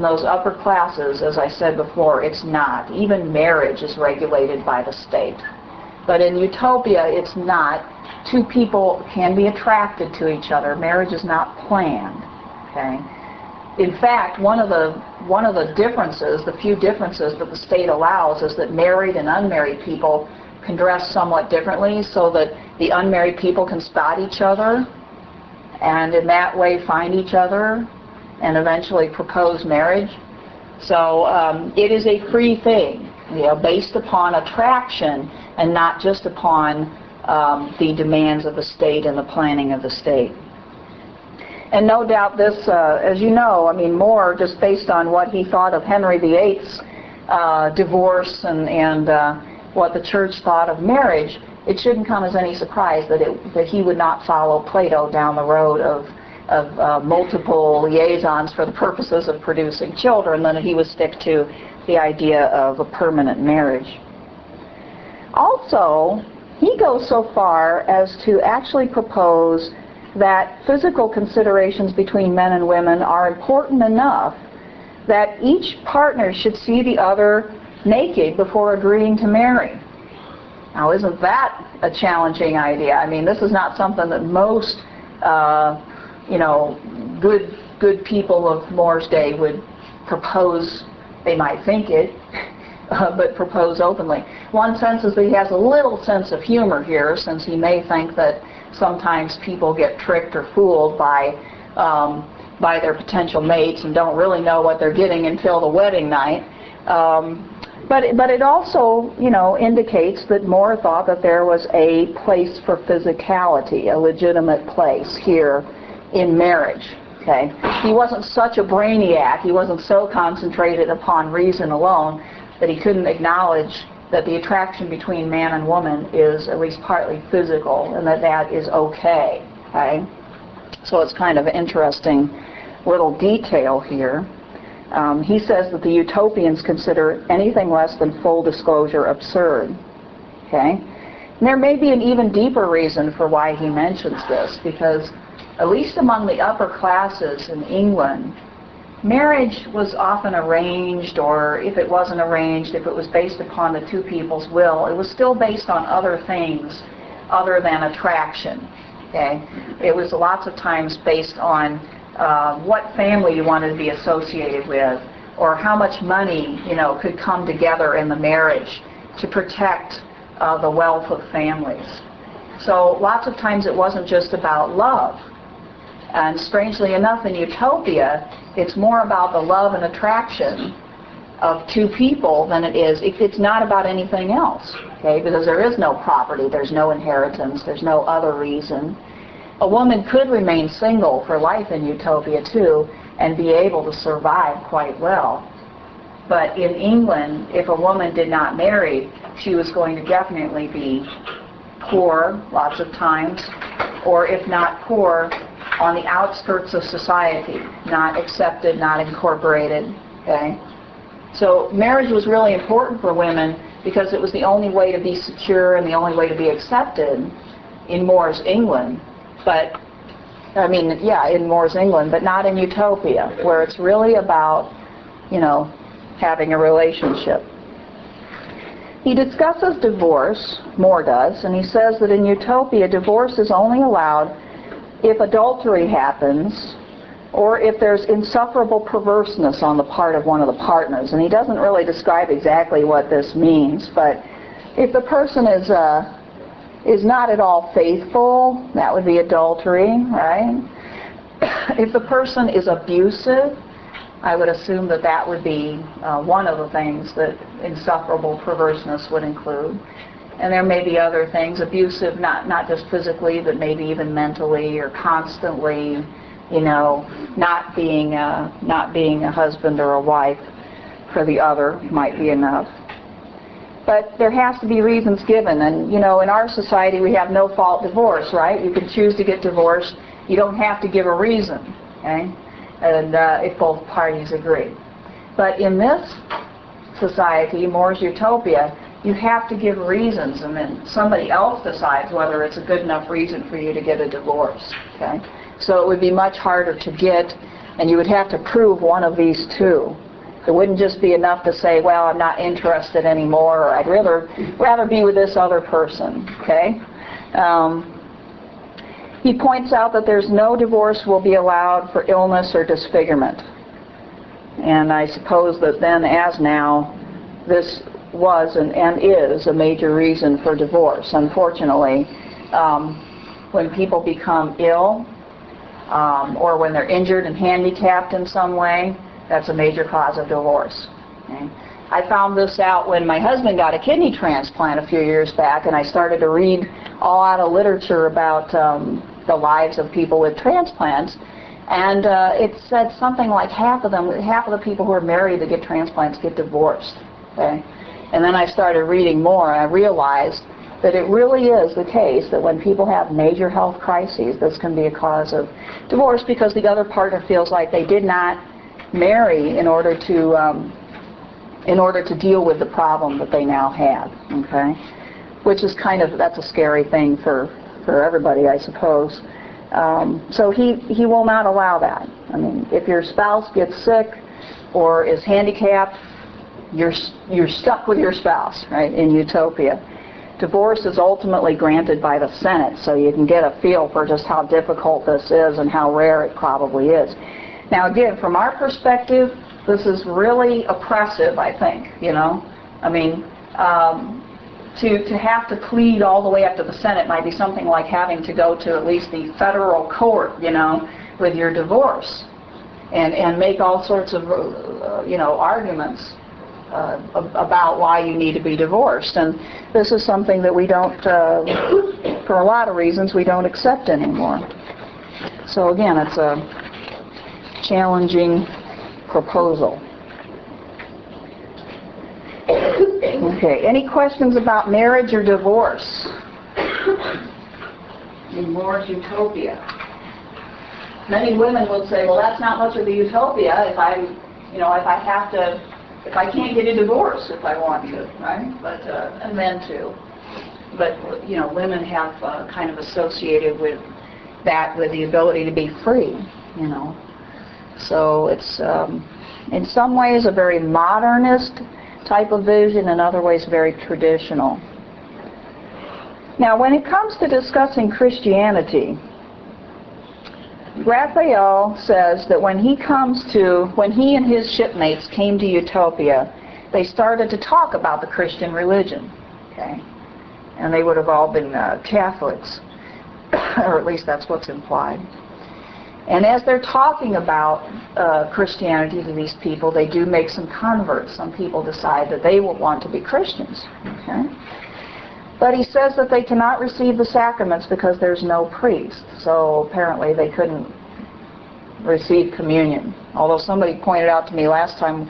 those upper classes, as I said before, it's not. Even marriage is regulated by the state. But in Utopia, it's not. Two people can be attracted to each other. Marriage is not planned. Okay. In fact, one of the differences, the few differences that the state allows, is that married and unmarried people can dress somewhat differently, so that the unmarried people can spot each other, and in that way find each other and eventually propose marriage. So it is a free thing, based upon attraction and not just upon the demands of the state and the planning of the state. And no doubt this, as you know, More, just based on what he thought of Henry VIII's divorce and what the church thought of marriage, it shouldn't come as any surprise that he would not follow Plato down the road of multiple liaisons for the purposes of producing children, that he would stick to the idea of a permanent marriage. Also, he goes so far as to actually propose that physical considerations between men and women are important enough that each partner should see the other naked before agreeing to marry. Now, isn't that a challenging idea? I mean, this is not something that most, good people of More's day would propose. They might think it, but propose openly. One sense is that he has a little sense of humor here, since he may think that sometimes people get tricked or fooled by their potential mates and don't really know what they're getting until the wedding night. But it also, indicates that More thought that there was a place for physicality, a legitimate place here in marriage. Okay, he wasn't such a brainiac. He wasn't so concentrated upon reason alone that he couldn't acknowledge that the attraction between man and woman is at least partly physical, and that is okay. Okay, so it's kind of an interesting little detail here. He says that the utopians consider anything less than full disclosure absurd. Okay, and there may be an even deeper reason for why he mentions this, because at least among the upper classes in England, marriage was often arranged, or if it wasn't arranged, if it was based upon the two people's will, it was still based on other things other than attraction. Okay, it was lots of times based on what family you wanted to be associated with, or how much money could come together in the marriage to protect the wealth of families. So lots of times it wasn't just about love. And strangely enough, in Utopia, it's more about the love and attraction of two people than it is. It's not about anything else, okay? Because there is no property, there's no inheritance, there's no other reason. A woman could remain single for life in Utopia too, and be able to survive quite well. But in England, if a woman did not marry, she was going to definitely be poor lots of times, or if not poor, on the outskirts of society, not accepted, not incorporated. Okay? So marriage was really important for women because it was the only way to be secure and the only way to be accepted in More's England. But, in More's England, but not in Utopia, where it's really about, having a relationship. He discusses divorce, More does, and he says that in Utopia, divorce is only allowed if adultery happens, or if there's insufferable perverseness on the part of one of the partners. And he doesn't really describe exactly what this means, but if the person is not at all faithful, that would be adultery, right? If the person is abusive, I would assume that would be one of the things that insufferable perverseness would include. And there may be other things, abusive, not just physically, but maybe even mentally or constantly, not being a husband or a wife for the other might be enough. But there has to be reasons given, and in our society we have no-fault divorce, right? You can choose to get divorced. You don't have to give a reason, okay? And if both parties agree. But in this society, More's Utopia, you have to give reasons, and then somebody else decides whether it's a good enough reason for you to get a divorce. Okay? So it would be much harder to get, and you would have to prove one of these two. It wouldn't just be enough to say, well, I'm not interested anymore, or I'd rather be with this other person. Okay? He points out that there's no divorce will be allowed for illness or disfigurement. And I suppose that then, as now, this was and is a major reason for divorce. Unfortunately, when people become ill or when they're injured and handicapped in some way, that's a major cause of divorce. Okay? I found this out when my husband got a kidney transplant a few years back, and I started to read all out of literature about the lives of people with transplants, and it said something like half of the people who are married that get transplants get divorced. Okay? And then I started reading more, and I realized that it really is the case that when people have major health crises, this can be a cause of divorce because the other partner feels like they did not marry in order to deal with the problem that they now have. Okay, which is that's a scary thing for everybody, I suppose. So he will not allow that. I mean, if your spouse gets sick or is handicapped, you're stuck with your spouse, right, in Utopia. Divorce is ultimately granted by the Senate, so you can get a feel for just how difficult this is and how rare it probably is. Now again, from our perspective, this is really oppressive, I think, you know. I mean, to have to plead all the way up to the Senate might be something like having to go to at least the federal court, you know, with your divorce and make all sorts of, you know, arguments about why you need to be divorced. And this is something that we don't, for a lot of reasons, we don't accept anymore. So again, it's a challenging proposal. Okay, any questions about marriage or divorce in Moore's Utopia? Many women will say, well, that's not much of a utopia if I can't get a divorce if I want to, right? But and men too. But you know, women have kind of associated with that with the ability to be free, you know. So it's in some ways a very modernist type of vision, in other ways very traditional. Now, when it comes to discussing Christianity, Raphael says that when he and his shipmates came to Utopia, they started to talk about the Christian religion, okay? And they would have all been Catholics, or at least that's what's implied. And as they're talking about Christianity to these people, they do make some converts. Some people decide that they will want to be Christians, okay? But he says that they cannot receive the sacraments because there's no priest. So apparently they couldn't receive communion. Although somebody pointed out to me last time,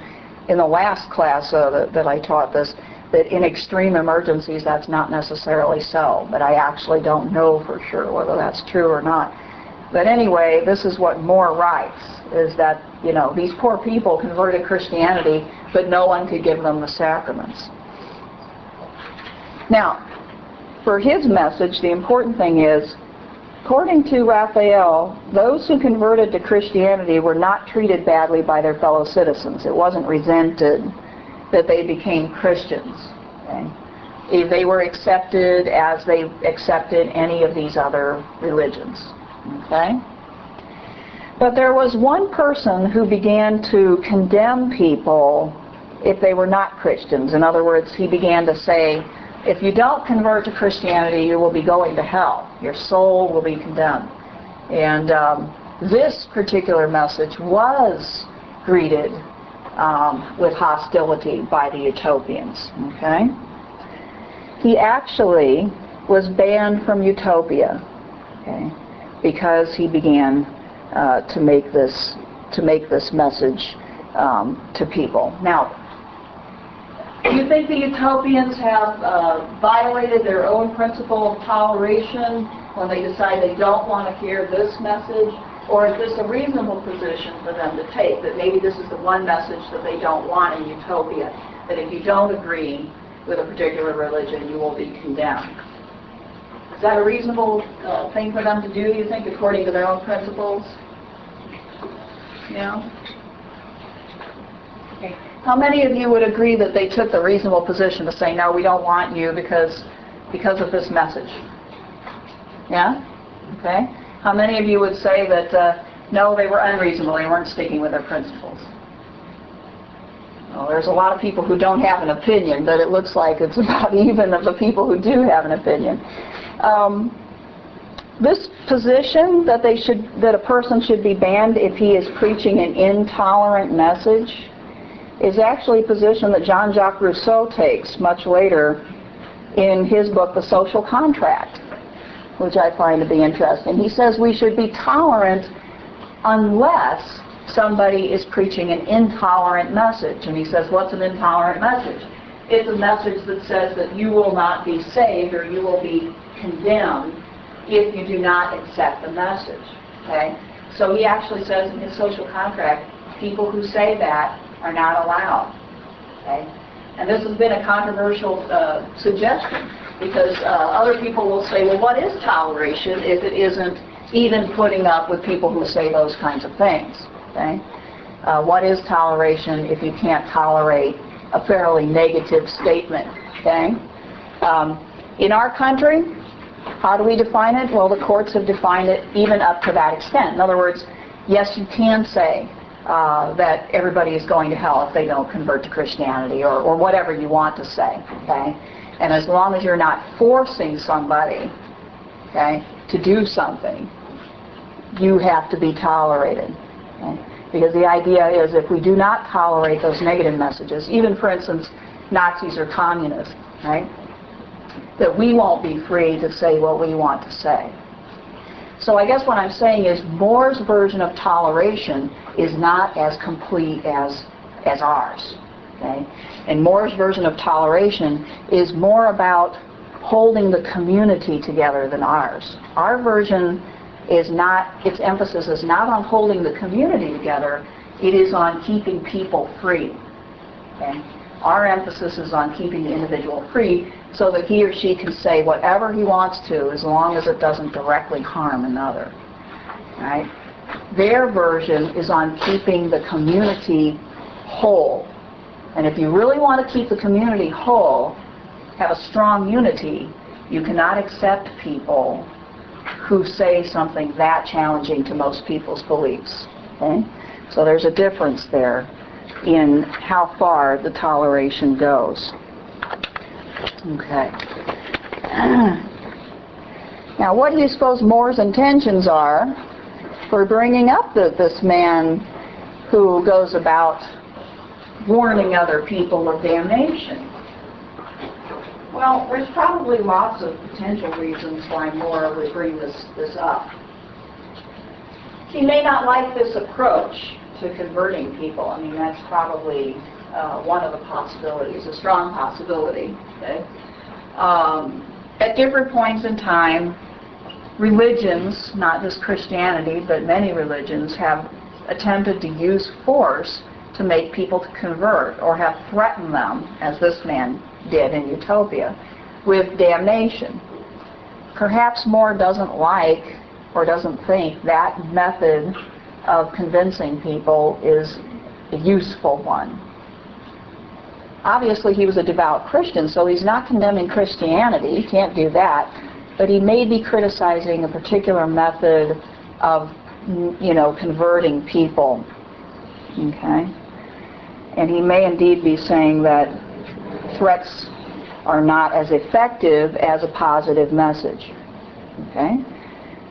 in the last class that I taught this, that in extreme emergencies that's not necessarily so. But I actually don't know for sure whether that's true or not. But anyway, this is what Moore writes, is that, you know, these poor people converted Christianity, but no one could give them the sacraments. Now, for his message, the important thing is, according to Raphael, those who converted to Christianity were not treated badly by their fellow citizens. It wasn't resented that they became Christians. Okay? They were accepted as they accepted any of these other religions. Okay? But there was one person who began to condemn people if they were not Christians. In other words, he began to say, if you don't convert to Christianity, you will be going to hell. Your soul will be condemned. And this particular message was greeted with hostility by the Utopians. Okay? He actually was banned from Utopia, okay, because he began to make this message to people. Now, do you think the Utopians have violated their own principle of toleration when they decide they don't want to hear this message? Or is this a reasonable position for them to take, that maybe this is the one message that they don't want in Utopia, that if you don't agree with a particular religion, you will be condemned? Is that a reasonable thing for them to do, you think, according to their own principles? Yeah? Okay. How many of you would agree that they took the reasonable position to say, no, we don't want you because of this message? Yeah? Okay. How many of you would say that, no, they were unreasonable, they weren't sticking with their principles? Well, there's a lot of people who don't have an opinion, but it looks like it's about even of the people who do have an opinion. This position that a person should be banned if he is preaching an intolerant message is actually a position that Jean-Jacques Rousseau takes much later in his book, The Social Contract, which I find to be interesting. He says we should be tolerant unless somebody is preaching an intolerant message. And he says, what's an intolerant message? It's a message that says that you will not be saved or you will be condemned if you do not accept the message. Okay? So he actually says in his social contract, people who say that are not allowed. Okay? And this has been a controversial suggestion, because other people will say, well, what is toleration if it isn't even putting up with people who say those kinds of things? Okay? What is toleration if you can't tolerate a fairly negative statement? Okay? In our country, how do we define it? Well, the courts have defined it even up to that extent. In other words, yes, you can say that everybody is going to hell if they don't convert to Christianity, or whatever you want to say, okay? And as long as you're not forcing somebody, okay, to do something, you have to be tolerated, okay? Because the idea is if we do not tolerate those negative messages, even, for instance, Nazis or communists, right, that we won't be free to say what we want to say. So I guess what I'm saying is More's version of toleration is not as complete as ours. Okay? And More's version of toleration is more about holding the community together than ours. Our version is not, its emphasis is not on holding the community together, it is on keeping people free. Okay? Our emphasis is on keeping the individual free so that he or she can say whatever he wants to as long as it doesn't directly harm another. Right? Their version is on keeping the community whole. And if you really want to keep the community whole, have a strong unity, you cannot accept people who say something that challenging to most people's beliefs. Okay? So there's a difference there in how far the toleration goes. Okay. Now, what do you suppose More's intentions are for bringing up this man who goes about warning other people of damnation? Well, there's probably lots of potential reasons why More would bring this up. He may not like this approach to converting people. I mean, that's probably one of the possibilities, a strong possibility. Okay? At different points in time, religions, not just Christianity, but many religions, have attempted to use force to make people to convert, or have threatened them, as this man did in Utopia, with damnation. Perhaps More doesn't like or doesn't think that method of convincing people is a useful one. Obviously, he was a devout Christian, so he's not condemning Christianity. He can't do that. But he may be criticizing a particular method of, converting people. Okay? And he may indeed be saying that threats are not as effective as a positive message. Okay?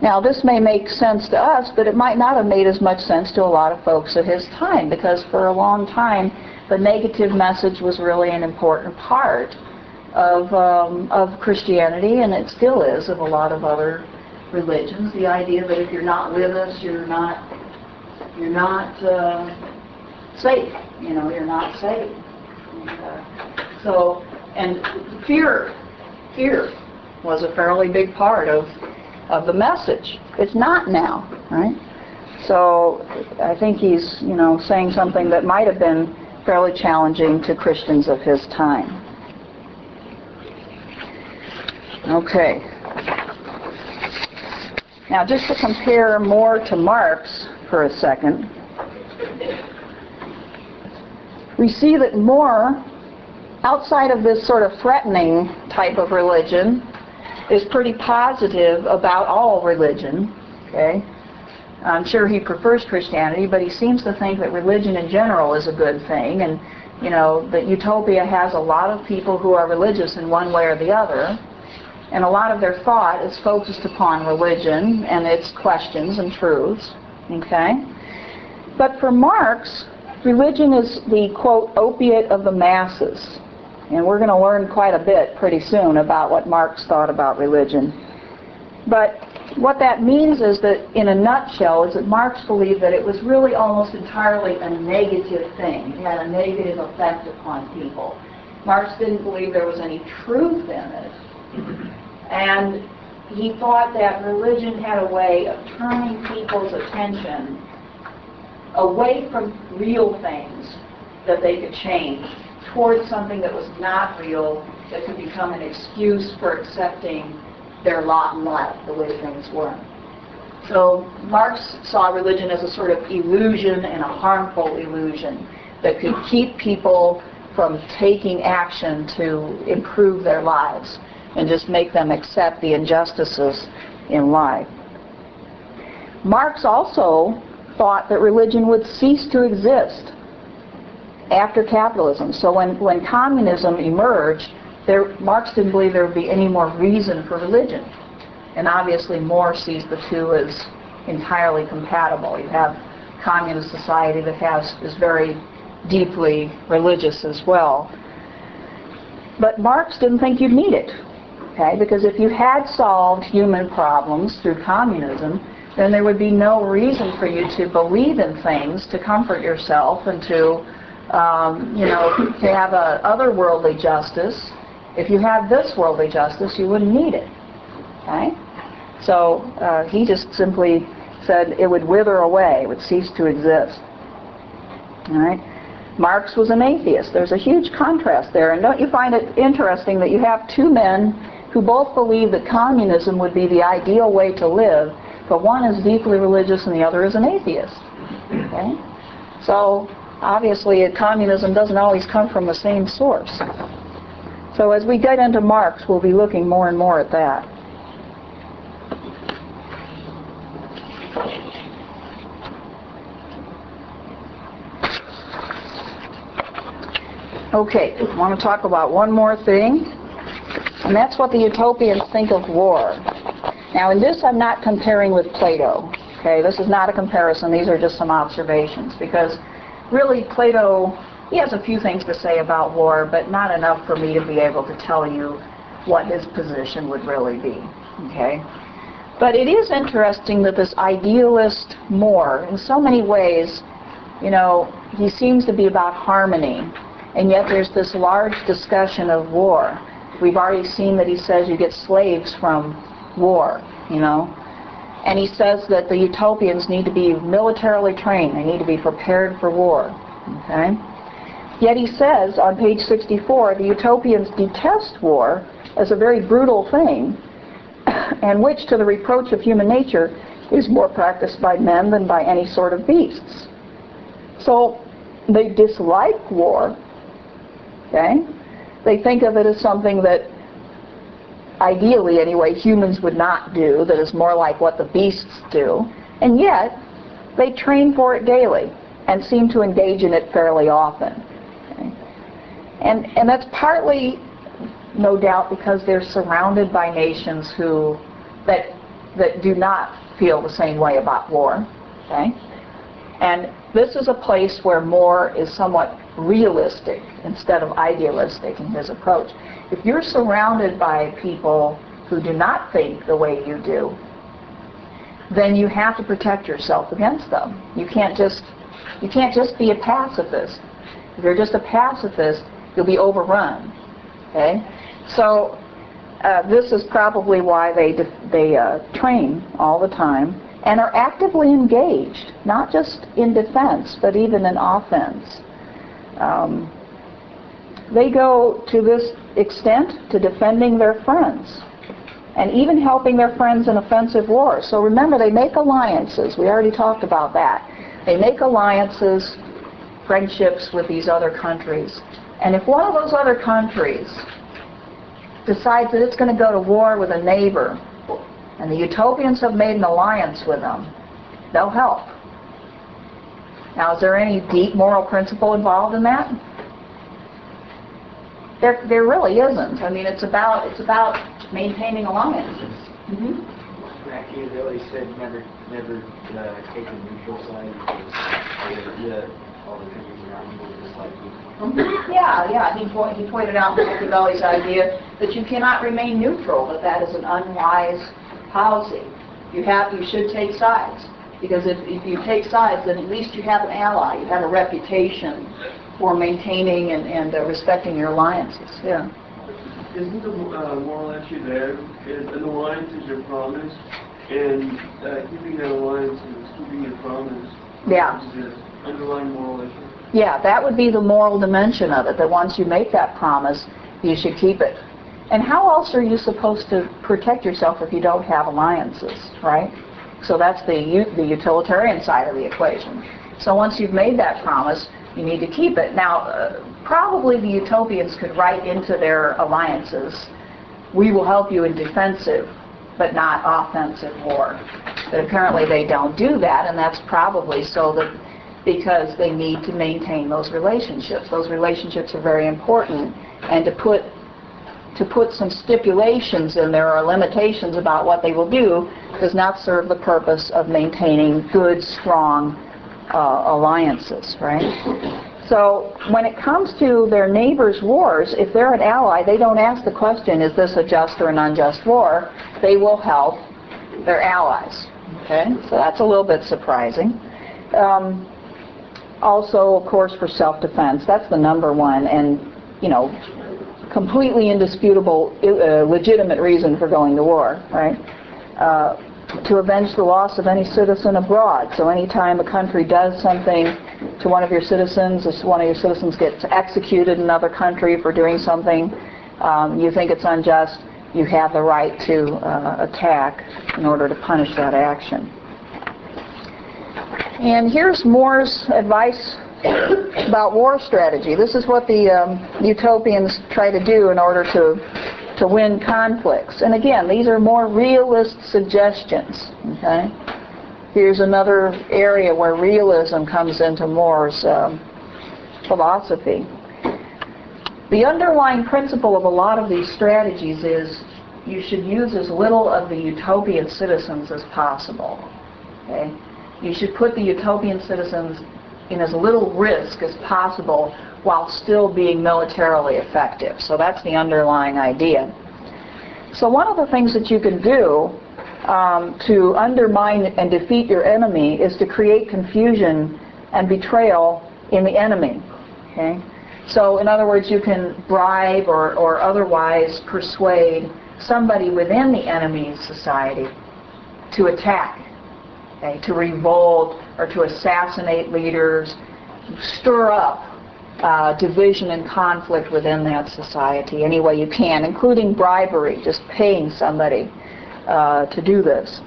Now, this may make sense to us, but it might not have made as much sense to a lot of folks at his time, because for a long time, the negative message was really an important part of Christianity, and it still is of a lot of other religions. The idea that if you're not with us, you're not safe. You're not safe. And fear was a fairly big part of the message. It's not now, right? So I think he's, saying something that might have been fairly challenging to Christians of his time. Okay. Now, just to compare More to Marx for a second, we see that More, outside of this sort of threatening type of religion, is pretty positive about all religion. Okay? I'm sure he prefers Christianity, but he seems to think that religion in general is a good thing, and that Utopia has a lot of people who are religious in one way or the other, and a lot of their thought is focused upon religion and its questions and truths. Okay? But for Marx, religion is the, quote, opiate of the masses. And we're going to learn quite a bit pretty soon about what Marx thought about religion. But what that means is that, in a nutshell, is that Marx believed that it was really almost entirely a negative thing. It had a negative effect upon people. Marx didn't believe there was any truth in it. And he thought that religion had a way of turning people's attention away from real things that they could change towards something that was not real, that could become an excuse for accepting their lot in life, the way things were. So Marx saw religion as a sort of illusion, and a harmful illusion that could keep people from taking action to improve their lives. and just make them accept the injustices in life. Marx also thought that religion would cease to exist after capitalism. So when communism emerged, Marx didn't believe there would be any more reason for religion. And obviously More sees the two as entirely compatible. You have communist society that is very deeply religious as well. But Marx didn't think you'd need it, okay? Because if you had solved human problems through communism, then there would be no reason for you to believe in things, to comfort yourself, and to have a otherworldly justice. If you had this worldly justice, you wouldn't need it, okay? So he just simply said it would wither away, it would cease to exist. All right? Marx was an atheist. There's a huge contrast there. And don't you find it interesting that you have two men who both believe that communism would be the ideal way to live, but one is deeply religious and the other is an atheist. Okay? So obviously communism doesn't always come from the same source. So as we get into Marx, we'll be looking more and more at that. Okay, I want to talk about one more thing, and that's what the utopians think of war. Now in this I'm not comparing with Plato. Okay, this is not a comparison, these are just some observations, because really Plato, he has a few things to say about war, but not enough for me to be able to tell you what his position would really be. Okay? But it is interesting that this idealist More, in so many ways, he seems to be about harmony. And yet there's this large discussion of war. We've already seen that he says you get slaves from war, And he says that the utopians need to be militarily trained. They need to be prepared for war. Okay? Yet he says on page 64, the utopians detest war as a very brutal thing, and which, to the reproach of human nature, is more practiced by men than by any sort of beasts. So they dislike war. Okay? They think of it as something that, ideally anyway, humans would not do, that is more like what the beasts do, and yet they train for it daily and seem to engage in it fairly often. Okay? And that's partly, no doubt, because they're surrounded by nations that do not feel the same way about war. Okay? And this is a place where More is somewhat realistic instead of idealistic in his approach. If you're surrounded by people who do not think the way you do, then you have to protect yourself against them. You can't just be a pacifist. If you're just a pacifist, you'll be overrun. Okay? So this is probably why they train all the time and are actively engaged, not just in defense, but even in offense. They go to this extent to defending their friends and even helping their friends in offensive wars. So remember, they make alliances. We already talked about that. They make alliances, friendships with these other countries. And if one of those other countries decides that it's going to go to war with a neighbor, and the utopians have made an alliance with them, they'll help. Now, is there any deep moral principle involved in that? There really isn't. I mean, it's about maintaining alliances. Machiavelli said never take a neutral side because all the countries around you will dislike you. Yeah. He pointed out Machiavelli's idea that you cannot remain neutral, that is an unwise policy. You should take sides, because if you take sides, then at least you have an ally. You have a reputation for maintaining and respecting your alliances. Yeah. Isn't the moral issue there? An alliance is your promise, and keeping that alliance is keeping your promise. Yeah. Is the underlying moral issue. Yeah, that would be the moral dimension of it, that once you make that promise, you should keep it. And how else are you supposed to protect yourself if you don't have alliances, right? So that's the utilitarian side of the equation. So once you've made that promise, you need to keep it. Now, probably the utopians could write into their alliances we will help you in defensive but not offensive war. But apparently they don't do that, and that's probably so that because they need to maintain those relationships. Those relationships are very important, and to put some stipulations in there or limitations about what they will do does not serve the purpose of maintaining good, strong alliances, right? So when it comes to their neighbors' wars, if they're an ally, they don't ask the question, is this a just or an unjust war? They will help their allies. Okay, so that's a little bit surprising. Also, of course, for self-defense, that's the number one and, completely indisputable, legitimate reason for going to war, right? To avenge the loss of any citizen abroad. So anytime a country does something to one of your citizens, if one of your citizens gets executed in another country for doing something, you think it's unjust, you have the right to attack in order to punish that action. And here's More's advice about war strategy. This is what the utopians try to do in order to win conflicts. And again, these are more realist suggestions. Okay? Here's another area where realism comes into More's philosophy. The underlying principle of a lot of these strategies is you should use as little of the utopian citizens as possible. Okay? You should put the utopian citizens in as little risk as possible while still being militarily effective. So that's the underlying idea. So one of the things that you can do to undermine and defeat your enemy is to create confusion and betrayal in the enemy. Okay? So in other words, you can bribe or otherwise persuade somebody within the enemy's society to attack, okay, to revolt or to assassinate leaders, stir up division and conflict within that society any way you can, including bribery, just paying somebody to do this.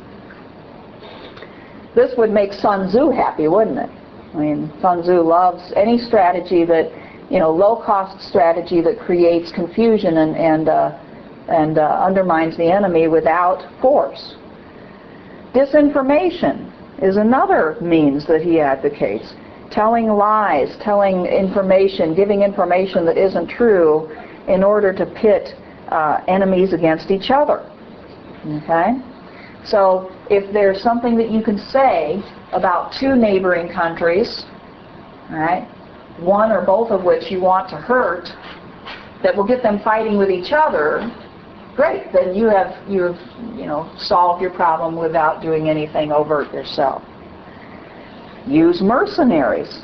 This would make Sun Tzu happy, wouldn't it? I mean, Sun Tzu loves any strategy that, low-cost strategy that creates confusion and undermines the enemy without force. Disinformation is another means that he advocates. Telling lies, telling information, giving information that isn't true in order to pit enemies against each other. Okay? So if there's something that you can say about two neighboring countries, right, one or both of which you want to hurt, that will get them fighting with each other, great, then you have solved your problem without doing anything overt yourself. Use mercenaries.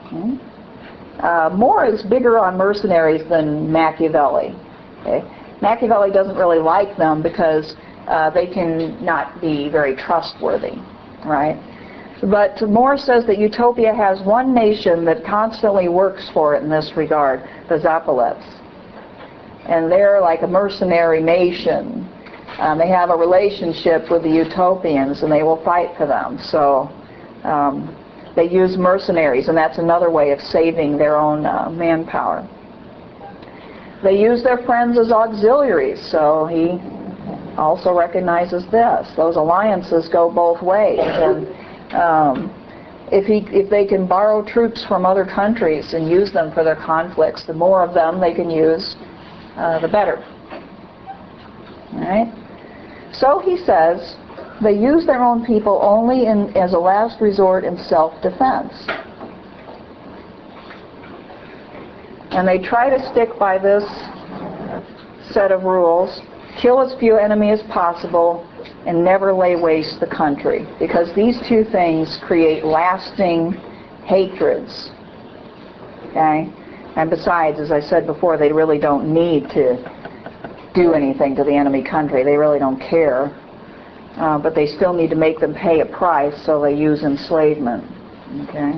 Okay. More is bigger on mercenaries than Machiavelli. Okay. Machiavelli doesn't really like them because they can not be very trustworthy, right? But More says that Utopia has one nation that constantly works for it in this regard, the Zapoletes. And they're like a mercenary nation. They have a relationship with the Utopians, and they will fight for them. So they use mercenaries, and that's another way of saving their own manpower. They use their friends as auxiliaries, so he also recognizes this. Those alliances go both ways. And if they can borrow troops from other countries and use them for their conflicts, the more of them they can use, the better. All right? So he says they use their own people only as a last resort in self-defense. And they try to stick by this set of rules: kill as few enemies as possible and never lay waste the country, because these two things create lasting hatreds. Okay? And besides, as I said before, they really don't need to do anything to the enemy country. They really don't care. But they still need to make them pay a price, so they use enslavement. Okay?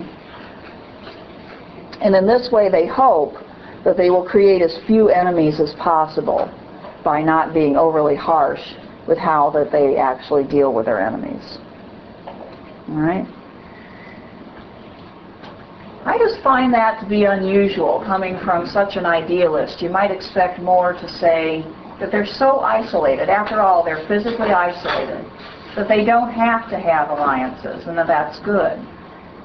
And in this way, they hope that they will create as few enemies as possible by not being overly harsh with how that they actually deal with their enemies. All right? I just find that to be unusual, coming from such an idealist. You might expect More to say that they're so isolated. After all, they're physically isolated, that they don't have to have alliances, and that that's good.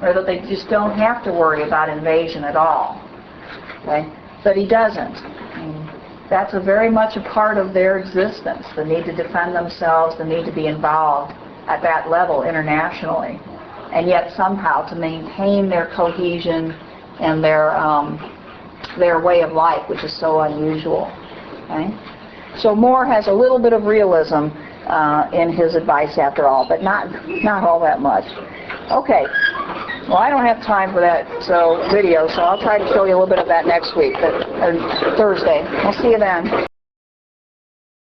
Or that they just don't have to worry about invasion at all. Okay? But he doesn't. That's very much a part of their existence, the need to defend themselves, the need to be involved at that level internationally, and yet somehow to maintain their cohesion and their way of life, which is so unusual. Okay? So More has a little bit of realism in his advice after all, but not all that much. Okay. Well, I don't have time for that video, so I'll try to show you a little bit of that next week, or Thursday. I'll see you then.